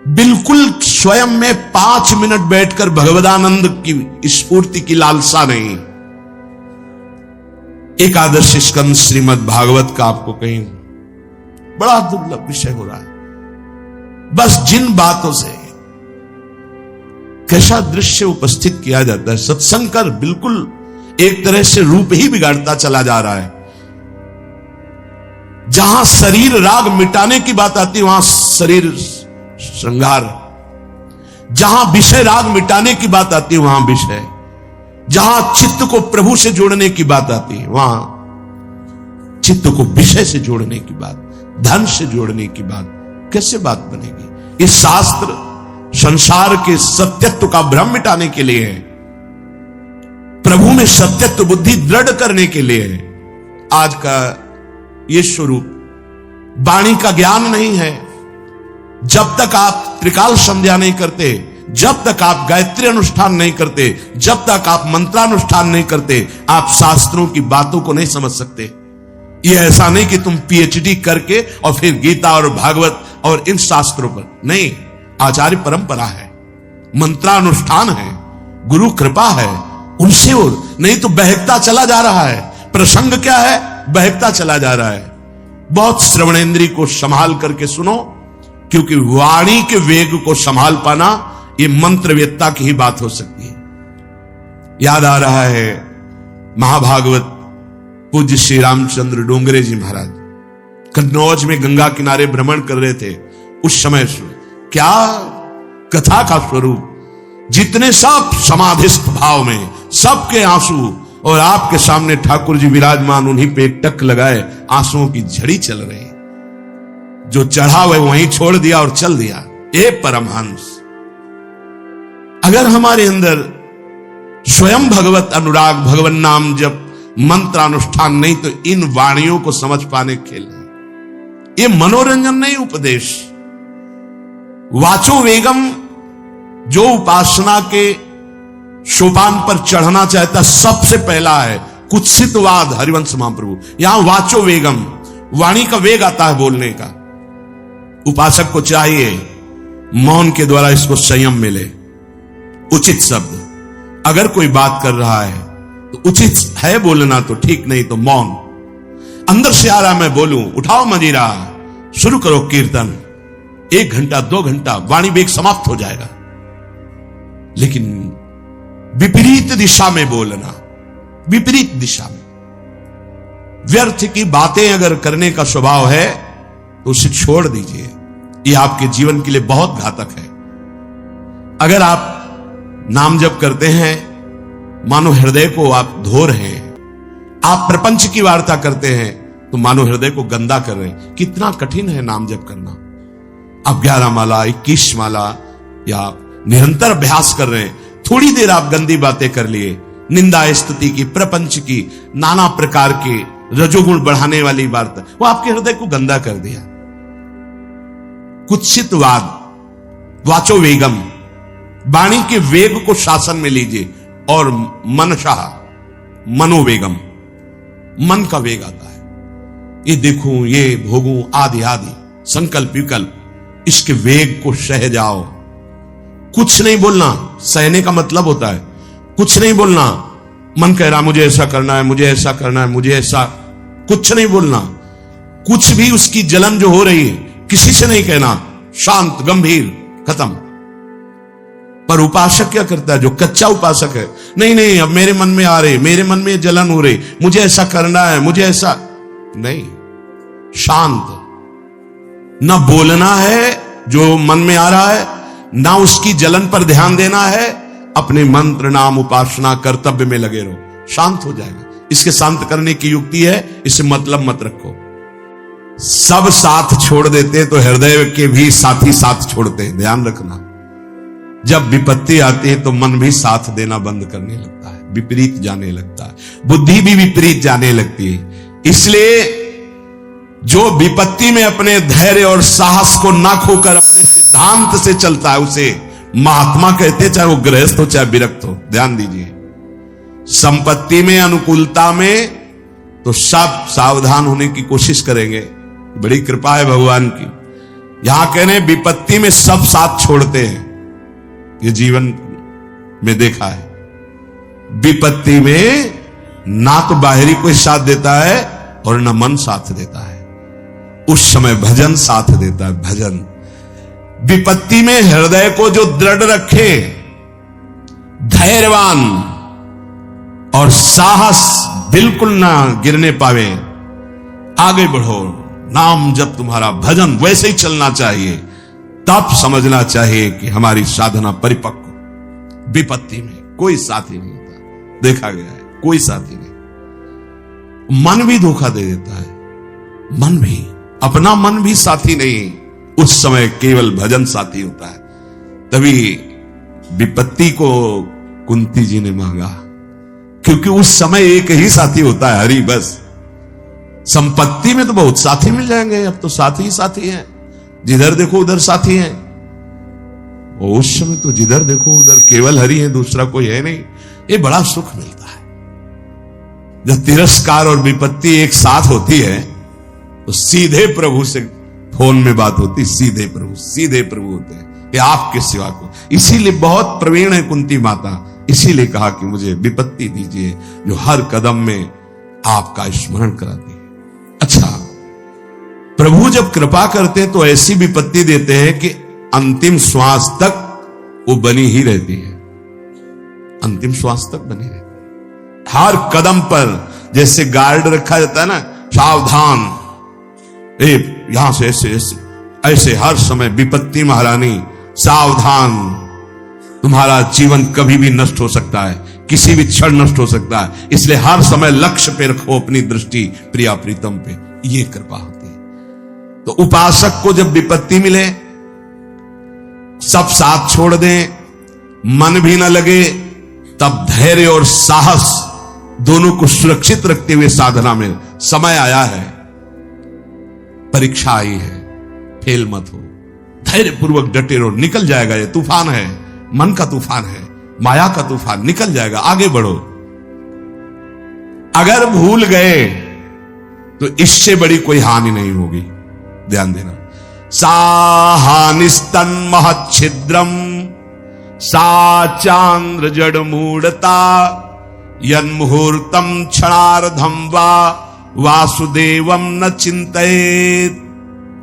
बिल्कुल स्वयं में 5 मिनट बैठकर भगवदानंद की स्फूर्ति की लालसा नहीं। एकादश स्कंद श्रीमद् भागवत का आपको कहीं बड़ा दुर्लभ विषय हो रहा है। बस जिन बातों से कैसा दृश्य उपस्थित किया जाता है, सत्संग कर बिल्कुल एक तरह से रूप ही बिगाड़ता चला जा रहा है। जहां शरीर राग मिटाने की बात आती, वहां शरीर श्रृंगार। जहां विषय राग मिटाने की बात आती है वहां विषय, जहां चित्त को प्रभु से जोड़ने की बात आती है वहां चित्त को विषय से जोड़ने की बात, धन से जोड़ने की बात, कैसे बात बनेगी? इस शास्त्र संसार के सत्यत्व का भ्रम मिटाने के लिए है, प्रभु में सत्यत्व बुद्धि दृढ़ करने के लिए है। आज का ये स्वरूप वाणी का ज्ञान नहीं है। जब तक आप त्रिकाल संध्या नहीं करते, जब तक आप गायत्री अनुष्ठान नहीं करते, जब तक आप मंत्रानुष्ठान नहीं करते, आप शास्त्रों की बातों को नहीं समझ सकते। ये ऐसा नहीं कि तुम पीएचडी करके और फिर गीता और भागवत और इन शास्त्रों पर नहीं, आचार्य परंपरा है, मंत्रानुष्ठान है, गुरु कृपा है, उनसे और नहीं तो बहकता चला जा रहा है। प्रसंग क्या है? बहकता चला जा रहा है। बहुत श्रवणेंद्री को संभाल करके सुनो, क्योंकि वाणी के वेग को संभाल पाना ये मंत्रवेत्ता की ही बात हो सकती है। याद आ रहा है महाभागवत पूज्य श्री रामचंद्र डोंगरे जी महाराज कन्नौज में गंगा किनारे भ्रमण कर रहे थे। उस समय क्या कथा का स्वरूप, जितने सब समाधिस्थ भाव में, सबके आंसू, और आपके सामने ठाकुर जी विराजमान, उन्हीं पे एक टक लगाए, आंसुओं की झड़ी चल रही। जो चढ़ा वह वहीं छोड़ दिया और चल दिया। ये परमहंस। अगर हमारे अंदर स्वयं भगवत अनुराग, भगवन नाम जब मंत्रानुष्ठान नहीं, तो इन वाणियों को समझ पाने खेल नहीं। ये मनोरंजन नहीं, उपदेश। वाचो वेगम जो उपासना के सोपान पर चढ़ना चाहता सबसे पहला है कुत्सितवाद। हरिवंश महाप्रभु यहां वाचो वेगम, वाणी का वेग आता है बोलने का। उपासक को चाहिए मौन के द्वारा इसको संयम मिले, उचित शब्द। अगर कोई बात कर रहा है तो उचित है बोलना तो ठीक, नहीं तो मौन। अंदर से आ रहा मैं बोलूं, उठाओ मंजीरा, शुरू करो कीर्तन, 1 घंटा 2 घंटा वाणी वेग समाप्त हो जाएगा। लेकिन विपरीत दिशा में बोलना, विपरीत दिशा में, व्यर्थ की बातें अगर करने का स्वभाव है तो उसे छोड़ दीजिए। यह आपके जीवन के लिए बहुत घातक है। अगर आप नाम जप करते हैं, मानो हृदय को आप धो रहे हैं। आप प्रपंच की वार्ता करते हैं तो मानो हृदय को गंदा कर रहे हैं। कितना कठिन है नाम जप करना। आप 11 माला 21 माला या निरंतर अभ्यास कर रहे हैं, थोड़ी देर आप गंदी बातें कर लिए, निंदा स्तुति की, प्रपंच की, नाना प्रकार के रजोगुण बढ़ाने वाली वार्ता, वो आपके हृदय को गंदा कर दिया। कुत्सितवाद, वाचो वेगम, वाणी के वेग को शासन में लीजिए। और मनशाह, मनोवेगम, मन का वेग आता है। ये देखूं, ये भोगूं, आदि आदि संकल्प विकल्प, इसके वेग को सह जाओ। कुछ नहीं बोलना, सहने का मतलब होता है कुछ नहीं बोलना। मन कह रहा मुझे ऐसा करना है, मुझे ऐसा करना है, मुझे ऐसा, कुछ नहीं बोलना। कुछ भी उसकी जलन जो हो रही है किसी से नहीं कहना, शांत गंभीर, खत्म। पर उपासक क्या करता है? जो कच्चा उपासक है, नहीं नहीं अब मेरे मन में आ रही, मेरे मन में जलन हो रही, मुझे ऐसा करना है, मुझे ऐसा नहीं। शांत, न बोलना है जो मन में आ रहा है, ना उसकी जलन पर ध्यान देना है। अपने मंत्र नाम उपासना कर्तव्य में लगे रहो, शांत हो जाएगा। इसके शांत करने की युक्ति है, इससे मतलब मत रखो। सब साथ छोड़ देते तो हृदय के भी साथी साथ छोड़ते हैं, ध्यान रखना। जब विपत्ति आती है तो मन भी साथ देना बंद करने लगता है, विपरीत जाने लगता है, बुद्धि भी विपरीत जाने लगती है। इसलिए जो विपत्ति में अपने धैर्य और साहस को ना खोकर अपने सिद्धांत से चलता है उसे महात्मा कहते, चाहे वो गृहस्थ हो चाहे विरक्त हो। ध्यान दीजिए, संपत्ति में अनुकूलता में तो सब सावधान होने की कोशिश करेंगे, बड़ी कृपा है भगवान की। यहां कहने विपत्ति में सब साथ छोड़ते हैं, ये जीवन में देखा है। विपत्ति में ना तो बाहरी कोई साथ देता है और ना मन साथ देता है, उस समय भजन साथ देता है। भजन विपत्ति में हृदय को जो दृढ़ रखे, धैर्यवान और साहस बिल्कुल ना गिरने पावे, आगे बढ़ो, नाम जब तुम्हारा भजन वैसे ही चलना चाहिए। तब समझना चाहिए कि हमारी साधना परिपक्व। विपत्ति में कोई साथी नहीं होता, देखा गया है, कोई साथी नहीं। मन भी धोखा दे देता है, मन भी, अपना मन भी साथी नहीं। उस समय केवल भजन साथी होता है। तभी विपत्ति को कुंती जी ने मांगा, क्योंकि उस समय एक ही साथी होता है, हरि बस। संपत्ति में तो बहुत साथी मिल जाएंगे, अब तो साथी ही साथी हैं, जिधर देखो उधर साथी हैं। और उस समय तो जिधर देखो उधर केवल हरि है, दूसरा कोई है नहीं। ये बड़ा सुख मिलता है जब तिरस्कार और विपत्ति एक साथ होती है, तो सीधे प्रभु से फोन में बात होती, सीधे प्रभु होते हैं कि आपके सिवा को। इसीलिए बहुत प्रवीण है कुंती माता, इसीलिए कहा कि मुझे विपत्ति दीजिए जो हर कदम में आपका स्मरण कराती है। अच्छा, प्रभु जब कृपा करते हैं तो ऐसी विपत्ति देते हैं कि अंतिम श्वास तक वो बनी ही रहती है, अंतिम श्वास तक बनी रहती है। हर कदम पर जैसे गार्ड रखा जाता है ना, सावधान, यहां से ऐसे ऐसे ऐसे हर समय विपत्ति महारानी सावधान, तुम्हारा जीवन कभी भी नष्ट हो सकता है, किसी भी क्षण नष्ट हो सकता है, इसलिए हर समय लक्ष्य पे रखो अपनी दृष्टि, प्रिया प्रीतम पे। ये कृपा होती है। तो उपासक को जब विपत्ति मिले, सब साथ छोड़ दें, मन भी ना लगे, तब धैर्य और साहस दोनों को सुरक्षित रखते हुए साधना में समय आया है, परीक्षा आई है, फेल मत हो, धैर्य पूर्वक डटे रहो, निकल जाएगा। ये तूफान है, मन का तूफान है, माया का तूफान, निकल जाएगा, आगे बढ़ो। अगर भूल गए तो इससे बड़ी कोई हानि नहीं होगी, ध्यान देना। साहानिस्तन महच्छिद्रम सा चांद्र जड़ मूढ़ता यन्मुहूर्तम क्षणार्धम वा वासुदेवम न चिंतेत।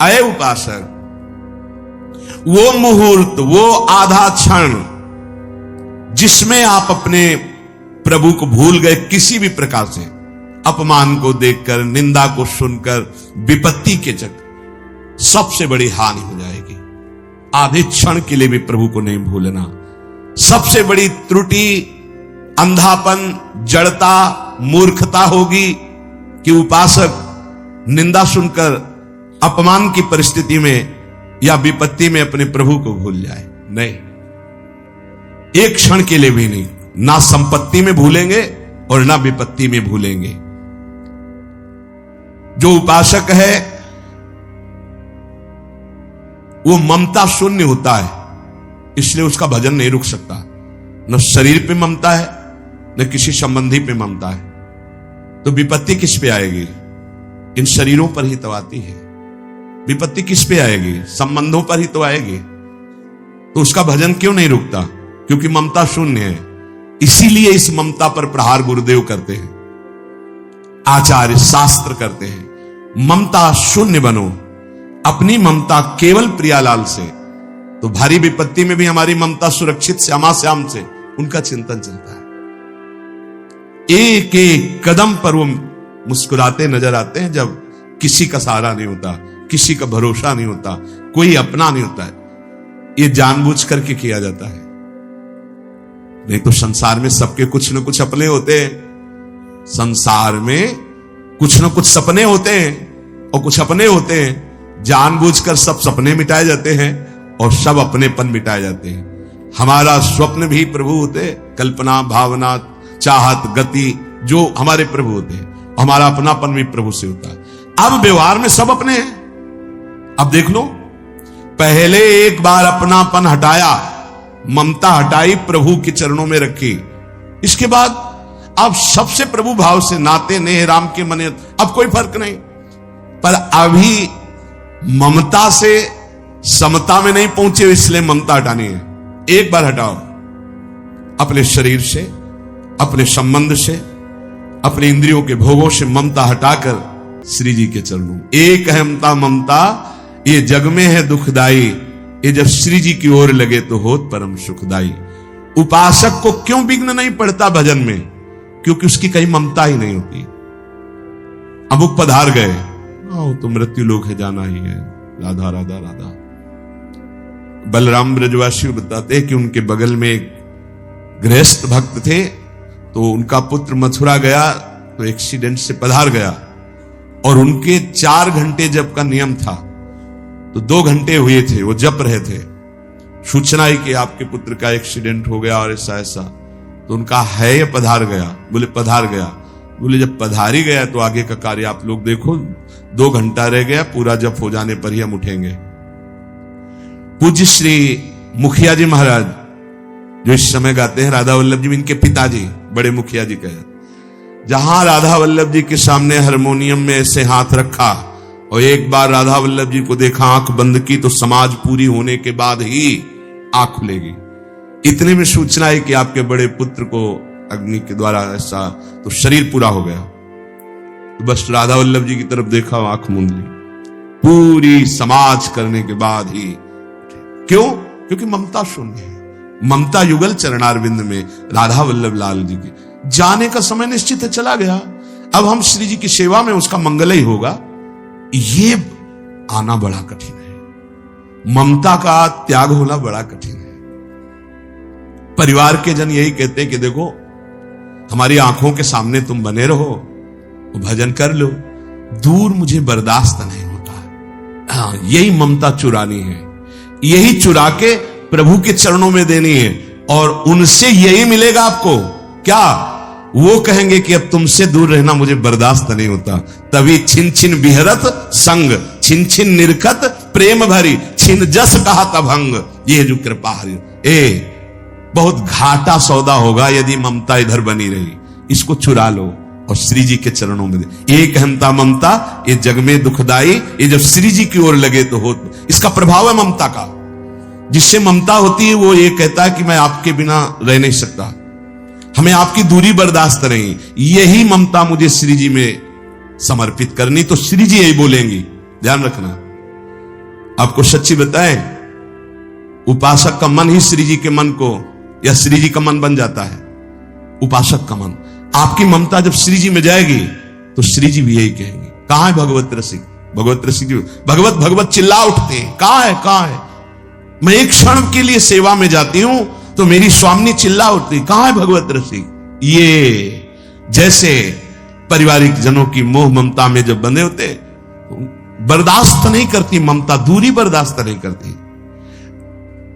अय उपासक, वो मुहूर्त, वो आधा क्षण जिसमें आप अपने प्रभु को भूल गए किसी भी प्रकार से, अपमान को देखकर, निंदा को सुनकर, विपत्ति के चक्कर, सबसे बड़ी हानि हो जाएगी। आधे क्षण के लिए भी प्रभु को नहीं भूलना। सबसे बड़ी त्रुटि अंधापन, जड़ता, मूर्खता होगी कि उपासक निंदा सुनकर, अपमान की परिस्थिति में या विपत्ति में अपने प्रभु को भूल जाए। नहीं, एक क्षण के लिए भी नहीं, ना संपत्ति में भूलेंगे और ना विपत्ति में भूलेंगे। जो उपासक है वो ममता शून्य होता है, इसलिए उसका भजन नहीं रुक सकता। न शरीर पे ममता है, न किसी संबंधी पे ममता है। तो विपत्ति किस पे आएगी? इन शरीरों पर ही तो आती है। विपत्ति किस पे आएगी? संबंधों पर ही तो आएगी। तो उसका भजन क्यों नहीं रुकता? क्योंकि ममता शून्य है। इसीलिए इस ममता पर प्रहार गुरुदेव करते हैं, आचार्य शास्त्र करते हैं। ममता शून्य बनो, अपनी ममता केवल प्रियालाल से। तो भारी विपत्ति में भी हमारी ममता सुरक्षित श्यामा श्याम से, उनका चिंतन चलता है। एक एक कदम पर वो मुस्कुराते नजर आते हैं जब किसी का सहारा नहीं होता, किसी का भरोसा नहीं होता, कोई अपना नहीं होता है। ये जानबूझ करके किया जाता है। नहीं तो संसार में सबके कुछ न कुछ अपने होते हैं। संसार में कुछ न कुछ सपने होते हैं और कुछ अपने होते हैं। जानबूझकर सब सपने मिटाए जाते हैं और सब अपनेपन मिटाए जाते हैं। हमारा स्वप्न भी प्रभु होते, कल्पना, भावना, चाहत, गति जो हमारे प्रभु होते हैं, हमारा अपनापन भी प्रभु से होता है। अब व्यवहार में सब अपने हैं। अब देख लो, पहले एक बार अपनापन हटाया, ममता हटाई, प्रभु के चरणों में रखी। इसके बाद अब सबसे प्रभु भाव से नाते नेह राम के मने, अब कोई फर्क नहीं। पर अभी ममता से समता में नहीं पहुंचे, इसलिए ममता हटानी है। एक बार हटाओ, अपने शरीर से, अपने संबंध से, अपने इंद्रियों के भोगों से ममता हटाकर श्री जी के चरणों। एक अहमता ममता ये जग में है दुखदाई, ये जब श्री जी की ओर लगे तो होत परम सुखदाई। उपासक को क्यों विघ्न नहीं पड़ता भजन में? क्योंकि उसकी कहीं ममता ही नहीं होती। अमुक पधार गए, तो मृत्यु लोक है, जाना ही है, राधा राधा राधा। बलराम ब्रजवासी बताते हैं कि उनके बगल में एक गृहस्थ भक्त थे, तो उनका पुत्र मथुरा गया तो एक्सीडेंट से पधार गया, और उनके 4 घंटे जप का नियम था, तो 2 घंटे हुए थे, वो जप रहे थे। सूचना है कि आपके पुत्र का एक्सीडेंट हो गया और ऐसा ऐसा, तो उनका है या पधार गया? बोले पधार गया। बोले जब पधार ही गया तो आगे का कार्य आप लोग देखो, 2 घंटा रह गया, पूरा जप हो जाने पर ही हम उठेंगे। पूज्य श्री मुखिया जी महाराज जो इस समय गाते हैं, राधा वल्लभ जी इनके पिताजी बड़े मुखिया जी कहे, जहां राधा वल्लभ जी के सामने हारमोनियम में ऐसे हाथ रखा और एक बार राधा वल्लभ जी को देखा, आंख बंद की, तो समाज पूरी होने के बाद ही आंख खुलेगी। इतने में सूचना है कि आपके बड़े पुत्र को अग्नि के द्वारा ऐसा, तो शरीर पूरा हो गया। तो बस राधा वल्लभ जी की तरफ देखा, आंख मूंद ली, पूरी समाज करने के बाद ही। क्यों? क्योंकि ममता शून्य है। ममता युगल चरणारविंद में राधा वल्लभ लाल जी की जाने का समय निश्चित है, चला गया। अब हम श्री जी की सेवा में उसका मंगल ही होगा। ये आना बड़ा कठिन है, ममता का त्याग होना बड़ा कठिन है। परिवार के जन यही कहते हैं कि देखो हमारी आंखों के सामने तुम बने रहो, भजन कर लो, दूर मुझे बर्दाश्त नहीं होता। हाँ, यही ममता चुरानी है, यही चुरा के प्रभु के चरणों में देनी है, और उनसे यही मिलेगा आपको। क्या? वो कहेंगे कि अब तुमसे दूर रहना मुझे बर्दाश्त नहीं होता। तभी छिन छिन बिहरत संग, छिन छिन निरखत प्रेम भरी, छिन जस कहा तभंग, ये जो कृपा हरि। बहुत घाटा सौदा होगा यदि ममता इधर बनी रही। इसको चुरा लो और श्री जी के चरणों में दे। एक अहंता ममता ये जग में दुखदाई, ये जब श्री जी की ओर लगे तो हो। इसका प्रभाव है ममता का। जिससे ममता होती है वो ये कहता है कि मैं आपके बिना रह नहीं सकता, हमें आपकी दूरी बर्दाश्त नहीं। यही ममता मुझे श्री जी में समर्पित करनी, तो श्री जी यही बोलेंगी। ध्यान रखना, आपको सच्ची बताएं, उपासक का मन ही श्री जी के मन को, या श्री जी का मन बन जाता है उपासक का मन। आपकी ममता जब श्री जी में जाएगी तो श्री जी भी यही कहेंगे, कहां है भगवत रसिक? भगवत रसिक जी भगवत भगवत चिल्ला उठते हैं, कहां है कहां है? मैं एक क्षण के लिए सेवा में जाती हूं तो मेरी स्वामिनी चिल्ला उठती, कहां है भगवत रसिक? ये जैसे पारिवारिक जनों की मोह ममता में जब बंधे होते, बर्दाश्त नहीं करती ममता, दूरी बर्दाश्त नहीं करती।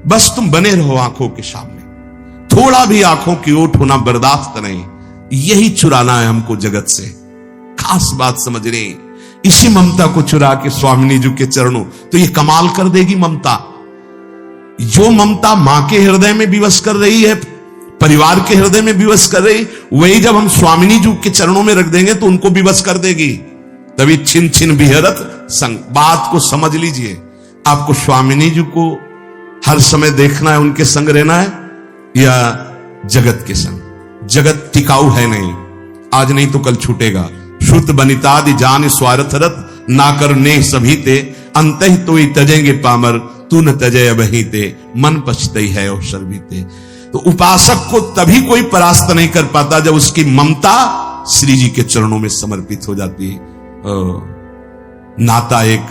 बस तुम बने रहो आंखों के सामने, थोड़ा भी आंखों की ओट होना बर्दाश्त नहीं। यही चुराना है हमको जगत से। खास बात समझ रहे, इसी ममता को चुरा के स्वामिनी जी के चरणों, तो ये कमाल कर देगी ममता। जो ममता मां के हृदय में विवश कर रही है, परिवार के हृदय में विवश कर रही, वही जब हम स्वामिनी जी के चरणों में रख देंगे तो उनको विवश कर देगी। तभी छिन छिन बिहरत संग। बात को समझ लीजिए, आपको स्वामिनी जी को हर समय देखना है, उनके संग रहना है, या जगत के संग? जगत टिकाऊ है नहीं, आज नहीं तो कल छूटेगा। श्रुत बनितादि जान स्वार्थरत, ना कर ने सभी ते, अंत ही तो ही तजेंगे पामर, तू न तजय अबही ते, मन पछतई है अवसर बीते। तो उपासक को तभी कोई परास्त नहीं कर पाता जब उसकी ममता श्री जी के चरणों में समर्पित हो जाती है। नाता एक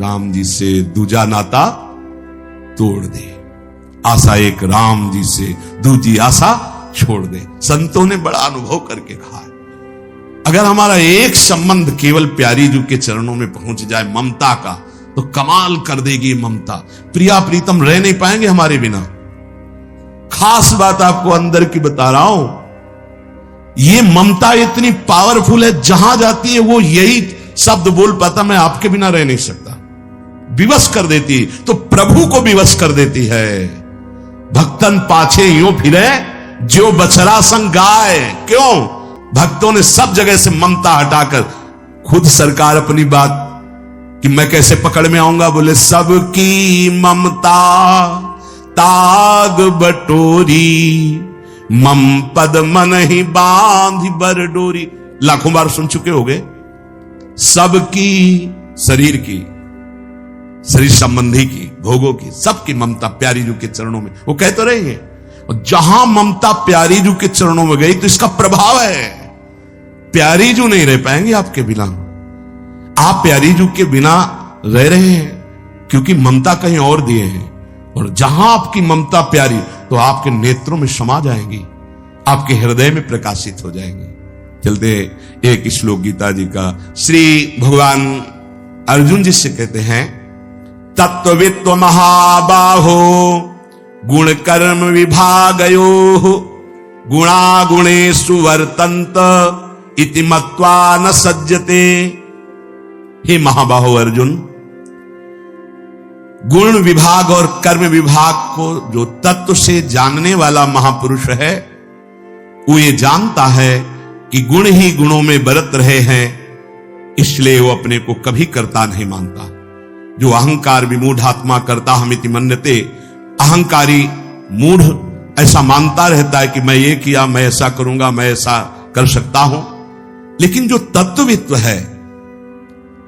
राम जी से दूजा नाता तोड़ दे, आशा एक राम जी से दूजी आशा छोड़ दे। संतों ने बड़ा अनुभव करके कहा है, अगर हमारा एक संबंध केवल प्यारी जी के चरणों में पहुंच जाए ममता का, तो कमाल कर देगी ममता। प्रिया प्रीतम रह नहीं पाएंगे हमारे बिना। खास बात आपको अंदर की बता रहा हूं, ये ममता इतनी पावरफुल है, जहां जाती है वो यही शब्द बोल पाता, मैं आपके बिना रह नहीं सकता। विवश कर देती, तो प्रभु को विवश कर देती है। भक्तन पाछे यूं फिरे जो बछड़ा संग गाय। क्यों? भक्तों ने सब जगह से ममता हटाकर, खुद सरकार अपनी बात कि मैं कैसे पकड़ में आऊंगा, बोले सबकी ममता ताग बटोरी, मम पद मन ही बांध बर डोरी। लाखों बार सुन चुके होगे। सबकी, शरीर की, शरीर संबंधी की, भोगों की, सबकी ममता प्यारी जू के चरणों में। वो कह तो रही है, और जहां ममता प्यारी जू के चरणों में गई तो इसका प्रभाव है, प्यारी जू नहीं रह पाएंगे आपके बिना। आप प्यारी जू के बिना रह रहे हैं क्योंकि ममता कहीं और दिए हैं। और जहां आपकी ममता प्यारी तो आपके नेत्रों में समा जाएंगी, आपके हृदय में प्रकाशित हो जाएंगी। चलते एक श्लोक गीता जी का श्री भगवान अर्जुन जी से कहते हैं, तत्ववित्व महाबाहो गुण कर्म विभागयो गुणा गुणेषु वर्तन्त इति मत्वा न सज्जते। हे महाबाहो अर्जुन, गुण विभाग और कर्म विभाग को जो तत्व से जानने वाला महापुरुष है, वो ये जानता है कि गुण ही गुणों में बरत रहे हैं, इसलिए वो अपने को कभी कर्ता नहीं मानता। जो अहंकार विमूढ़ात्मा कर्ता हमिति मन्यते, अहंकारी मूढ़ ऐसा मानता रहता है कि मैं ये किया, मैं ऐसा करूंगा, मैं ऐसा कर सकता हूं। लेकिन जो तत्ववित्व है,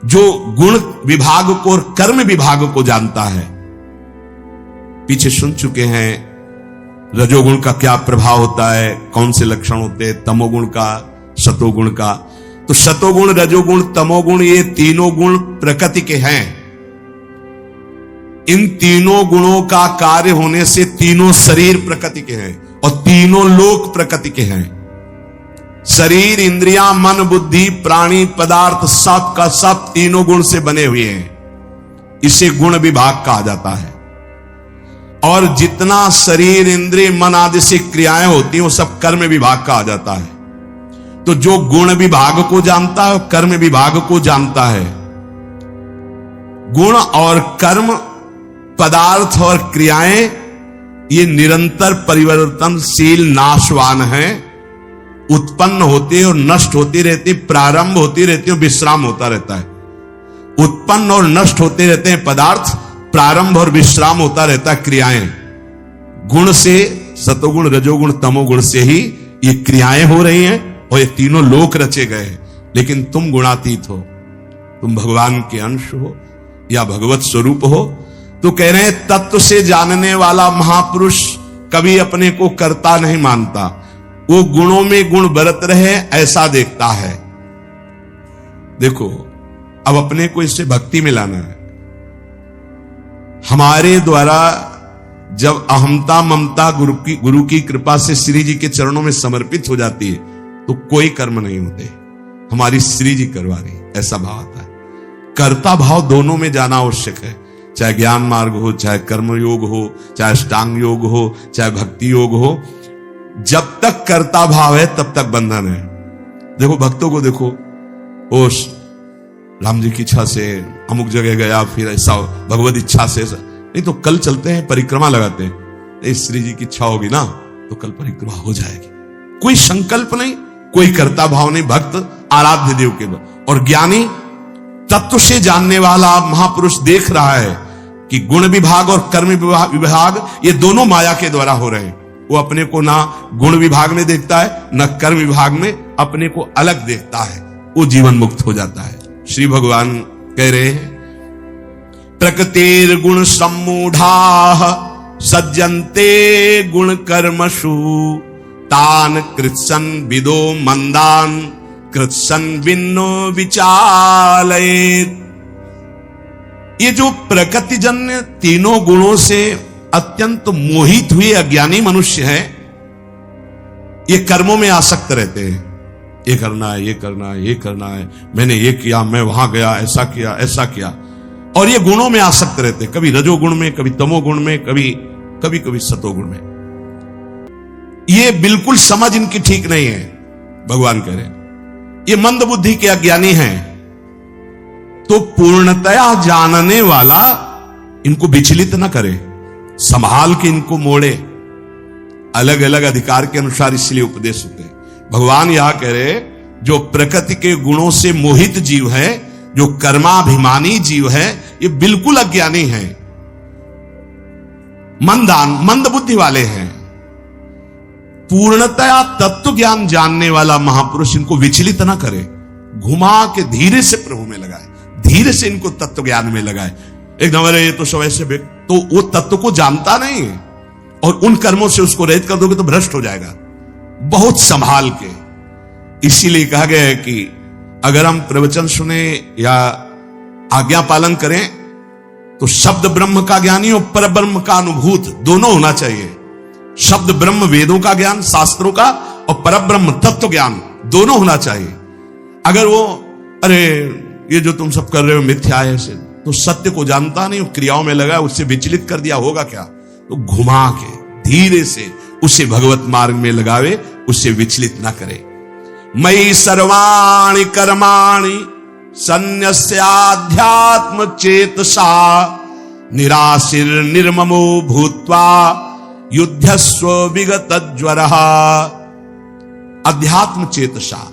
जो गुण विभाग को और कर्म विभाग को जानता है, पीछे सुन चुके हैं रजोगुण का क्या प्रभाव होता है, कौन से लक्षण होते हैं, तमोगुण का, सतोगुण का। तो सतोगुण, रजोगुण, तमोगुण, ये तीनों गुण प्रकृति के हैं। इन तीनों गुणों का कार्य होने से तीनों शरीर प्रकृति के हैं और तीनों लोक प्रकृति के हैं। शरीर, इंद्रियां, मन, बुद्धि, प्राणी, पदार्थ, सब का सब तीनों गुण से बने हुए हैं। इसे गुण विभाग कहा जाता है। और जितना शरीर, इंद्रिय, मन आदि से क्रियाएं होती हैं वो सब कर्म विभाग कहा जाता है। तो जो गुण विभाग को जानता है, कर्म विभाग को जानता है, गुण और कर्म, पदार्थ और क्रियाएं ये निरंतर परिवर्तनशील नाशवान हैं, उत्पन्न होते और नष्ट होती रहती, प्रारंभ होती रहती और विश्राम होता रहता है। उत्पन्न और नष्ट होते रहते हैं पदार्थ, प्रारंभ और विश्राम होता रहता है क्रियाएं। गुण से, सतोगुण, रजोगुण, तमोगुण से ही ये क्रियाएं हो रही हैं और ये तीनों लोक रचे गए हैं। लेकिन तुम गुणातीत हो, तुम भगवान के अंश हो या भगवत स्वरूप हो। तो कह रहे हैं तत्व से जानने वाला महापुरुष कभी अपने को कर्ता नहीं मानता, वो गुणों में गुण बरत रहे ऐसा देखता है। देखो, अब अपने को इससे भक्ति में लाना है। हमारे द्वारा जब अहमता ममता गुरु की कृपा से श्री जी के चरणों में समर्पित हो जाती है तो कोई कर्म नहीं होते, हमारी श्री जी करवा रही, ऐसा भाव आता है। कर्ता भाव दोनों में जाना आवश्यक है, चाहे ज्ञान मार्ग हो, चाहे कर्म योग हो, चाहे अष्टांग योग हो, चाहे भक्ति योग हो। जब तक कर्ता भाव है तब तक बंधन है। देखो भक्तों को देखो, ओ राम जी की इच्छा से अमुक जगह गया, फिर ऐसा भगवत इच्छा से, नहीं तो कल चलते हैं परिक्रमा लगाते हैं, श्री जी की इच्छा होगी ना तो कल परिक्रमा हो जाएगी। कोई संकल्प नहीं, कोई कर्ता भाव नहीं, भक्त आराध्य देव के द्वारा। और ज्ञानी तत्व से जानने वाला महापुरुष देख रहा है कि गुण विभाग और कर्म विभाग ये दोनों माया के द्वारा हो रहे हैं। वो अपने को ना गुण विभाग में देखता है, न कर्म विभाग में, अपने को अलग देखता है, वो जीवन मुक्त हो जाता है। श्री भगवान कह रहे हैं, प्रकृतिर गुण सम्मूढ़ाः सज्जन्ते गुण कर्मसु तान कृत्सन विदो मंदान कृत्सन विन्नो विचालयेत्। ये जो प्रकृतिजन्य तीनों गुणों से अत्यंत मोहित हुए अज्ञानी मनुष्य हैं, ये कर्मों में आसक्त रहते हैं। ये करना है, ये करना है, ये करना है, मैंने ये किया, मैं वहां गया, ऐसा किया, ऐसा किया। और ये गुणों में आसक्त रहते, कभी रजोगुण में, कभी तमोगुण में, कभी सतोगुण में। ये बिल्कुल समझ इनकी ठीक नहीं है। भगवान कह रहे हैं ये मंद बुद्धि के अज्ञानी हैं। तो पूर्णतया जानने वाला इनको विचलित न करे, संभाल के इनको मोड़े। अलग अलग अधिकार के अनुसार इसलिए उपदेश होते हैं। भगवान यहां कह रहे, जो प्रकृति के गुणों से मोहित जीव है, जो कर्माभिमानी जीव है, ये बिल्कुल अज्ञानी है, मंद बुद्धि वाले हैं। पूर्णतया तत्व ज्ञान जानने वाला महापुरुष इनको विचलित ना करे, घुमा के धीरे से प्रभु में लगाए, धीरे से इनको तत्व ज्ञान में लगाए। एकदम अरे ये तो सब ऐसे, तो वो तत्व को जानता नहीं है और उन कर्मों से उसको रहित कर दोगे तो भ्रष्ट हो जाएगा। बहुत संभाल के, इसीलिए कहा गया है कि अगर हम प्रवचन सुने या आज्ञा पालन करें तो शब्द ब्रह्म का ज्ञानी और पर ब्रह्म का अनुभूत दोनों होना चाहिए। शब्द ब्रह्म वेदों का ज्ञान, शास्त्रों का, और पर ब्रह्म तत्व ज्ञान दोनों होना चाहिए। अगर वो अरे ये जो तुम सब कर रहे हो मिथ्या है से, तो सत्य को जानता नहीं, क्रियाओं में लगा, उससे विचलित कर दिया, होगा क्या? तो घुमा के धीरे से उसे भगवत मार्ग में लगावे, उससे विचलित ना करे। मयि सर्वाणि कर्माणि सन्न्यस्याध्यात्म चेतसा निराशीर निर्ममो भूत्वा युद्धस्व विगत ज्वरः। अध्यात्म चेतसा,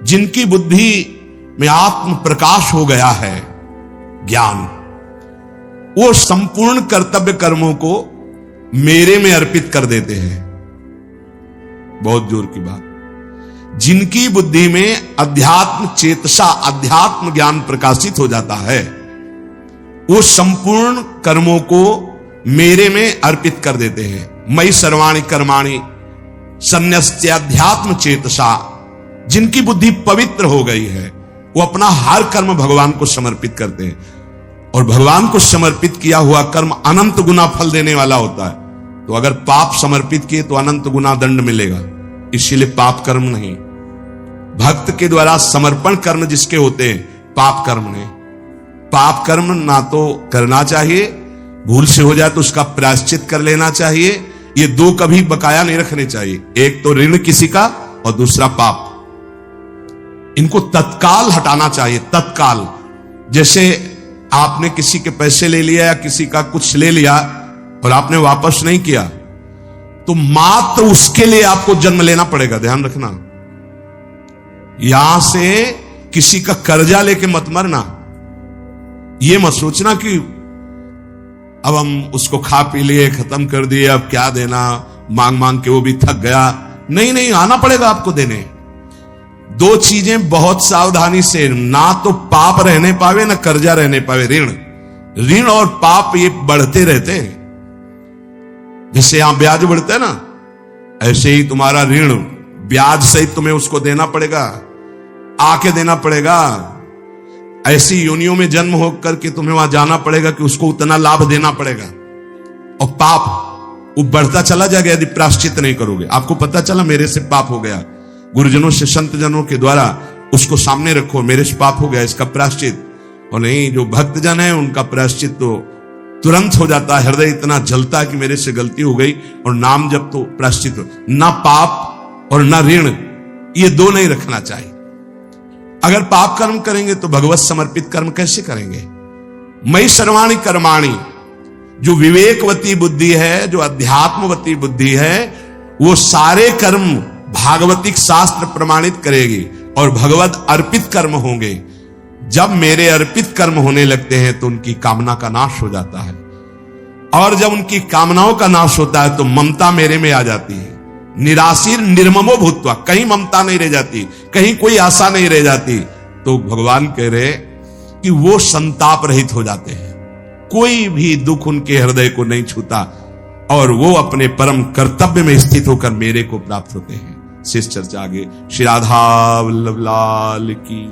जिनकी बुद्धि में आत्म प्रकाश हो गया है, ज्ञान, वो संपूर्ण कर्तव्य कर्मों को मेरे में अर्पित कर देते हैं। बहुत जोर की बात। जिनकी बुद्धि में अध्यात्म चेतसा, अध्यात्म ज्ञान प्रकाशित हो जाता है, वो संपूर्ण कर्मों को मेरे में अर्पित कर देते हैं। मयि सर्वाणि कर्माणि सन्न्यस्याध्यात्म चेतसा, जिनकी बुद्धि पवित्र हो गई है, वो अपना हर कर्म भगवान को समर्पित करते हैं। और भगवान को समर्पित किया हुआ कर्म अनंत गुना फल देने वाला होता है। तो अगर पाप समर्पित किए तो अनंत गुना दंड मिलेगा, इसीलिए पाप कर्म नहीं। भक्त के द्वारा समर्पण कर्म जिसके होते हैं, पाप कर्म नहीं। पाप कर्म ना तो करना चाहिए, भूल से हो जाए तो उसका प्रायश्चित कर लेना चाहिए। ये दो कभी बकाया नहीं रखने चाहिए, एक तो ऋण किसी का और दूसरा पाप। इनको तत्काल हटाना चाहिए, तत्काल। जैसे आपने किसी के पैसे ले लिया या किसी का कुछ ले लिया और आपने वापस नहीं किया, तो मात्र उसके लिए आपको जन्म लेना पड़ेगा, ध्यान रखना। यहां से किसी का कर्जा लेके मत मरना। यह मत सोचना कि अब हम उसको खा पी लिए, खत्म कर दिए, अब क्या देना, मांग मांग के वो भी थक गया। नहीं नहीं, आना पड़ेगा आपको देने। दो चीजें बहुत सावधानी से, ना तो पाप रहने पावे ना कर्जा रहने पावे। ऋण और पाप ये बढ़ते रहते हैं। जैसे यहां ब्याज बढ़ते हैं ना, ऐसे ही तुम्हारा ऋण ब्याज सहित तुम्हें उसको देना पड़ेगा, आके देना पड़ेगा। ऐसी योनियों में जन्म होकर के तुम्हें वहां जाना पड़ेगा कि उसको उतना लाभ देना पड़ेगा। और पाप वो बढ़ता चला जाएगा यदि प्रायश्चित नहीं करोगे। आपको पता चला मेरे से पाप हो गया, गुरुजनों से, संत जनों के द्वारा उसको सामने रखो, मेरे से पाप हो गया, इसका प्रायश्चित। और नहीं, जो भक्तजन है उनका प्रायश्चित तो तुरंत हो जाता है। हृदय इतना जलता है कि मेरे से गलती हो गई, और नाम जब तो प्रायश्चित हो। ना पाप और ना ऋण, ये दो नहीं रखना चाहिए। अगर पाप कर्म करेंगे तो भगवत समर्पित कर्म कैसे करेंगे? मयि सर्वाणि कर्माणि, जो विवेकवती बुद्धि है, जो अध्यात्मवती बुद्धि है, वो सारे कर्म भागवतिक शास्त्र प्रमाणित करेगी और भगवत अर्पित कर्म होंगे। जब मेरे अर्पित कर्म होने लगते हैं तो उनकी कामना का नाश हो जाता है, और जब उनकी कामनाओं का नाश होता है तो ममता मेरे में आ जाती है। निराशीर निर्ममो भूत्वा, कहीं ममता नहीं रह जाती, कहीं कोई आशा नहीं रह जाती। तो भगवान कह रहे कि वो संताप रहित हो जाते हैं, कोई भी दुख उनके हृदय को नहीं छूता, और वो अपने परम कर्तव्य में स्थित होकर मेरे को प्राप्त होते हैं। शेष चर्चा आगे। श्री राधा वल्लभ लाल की।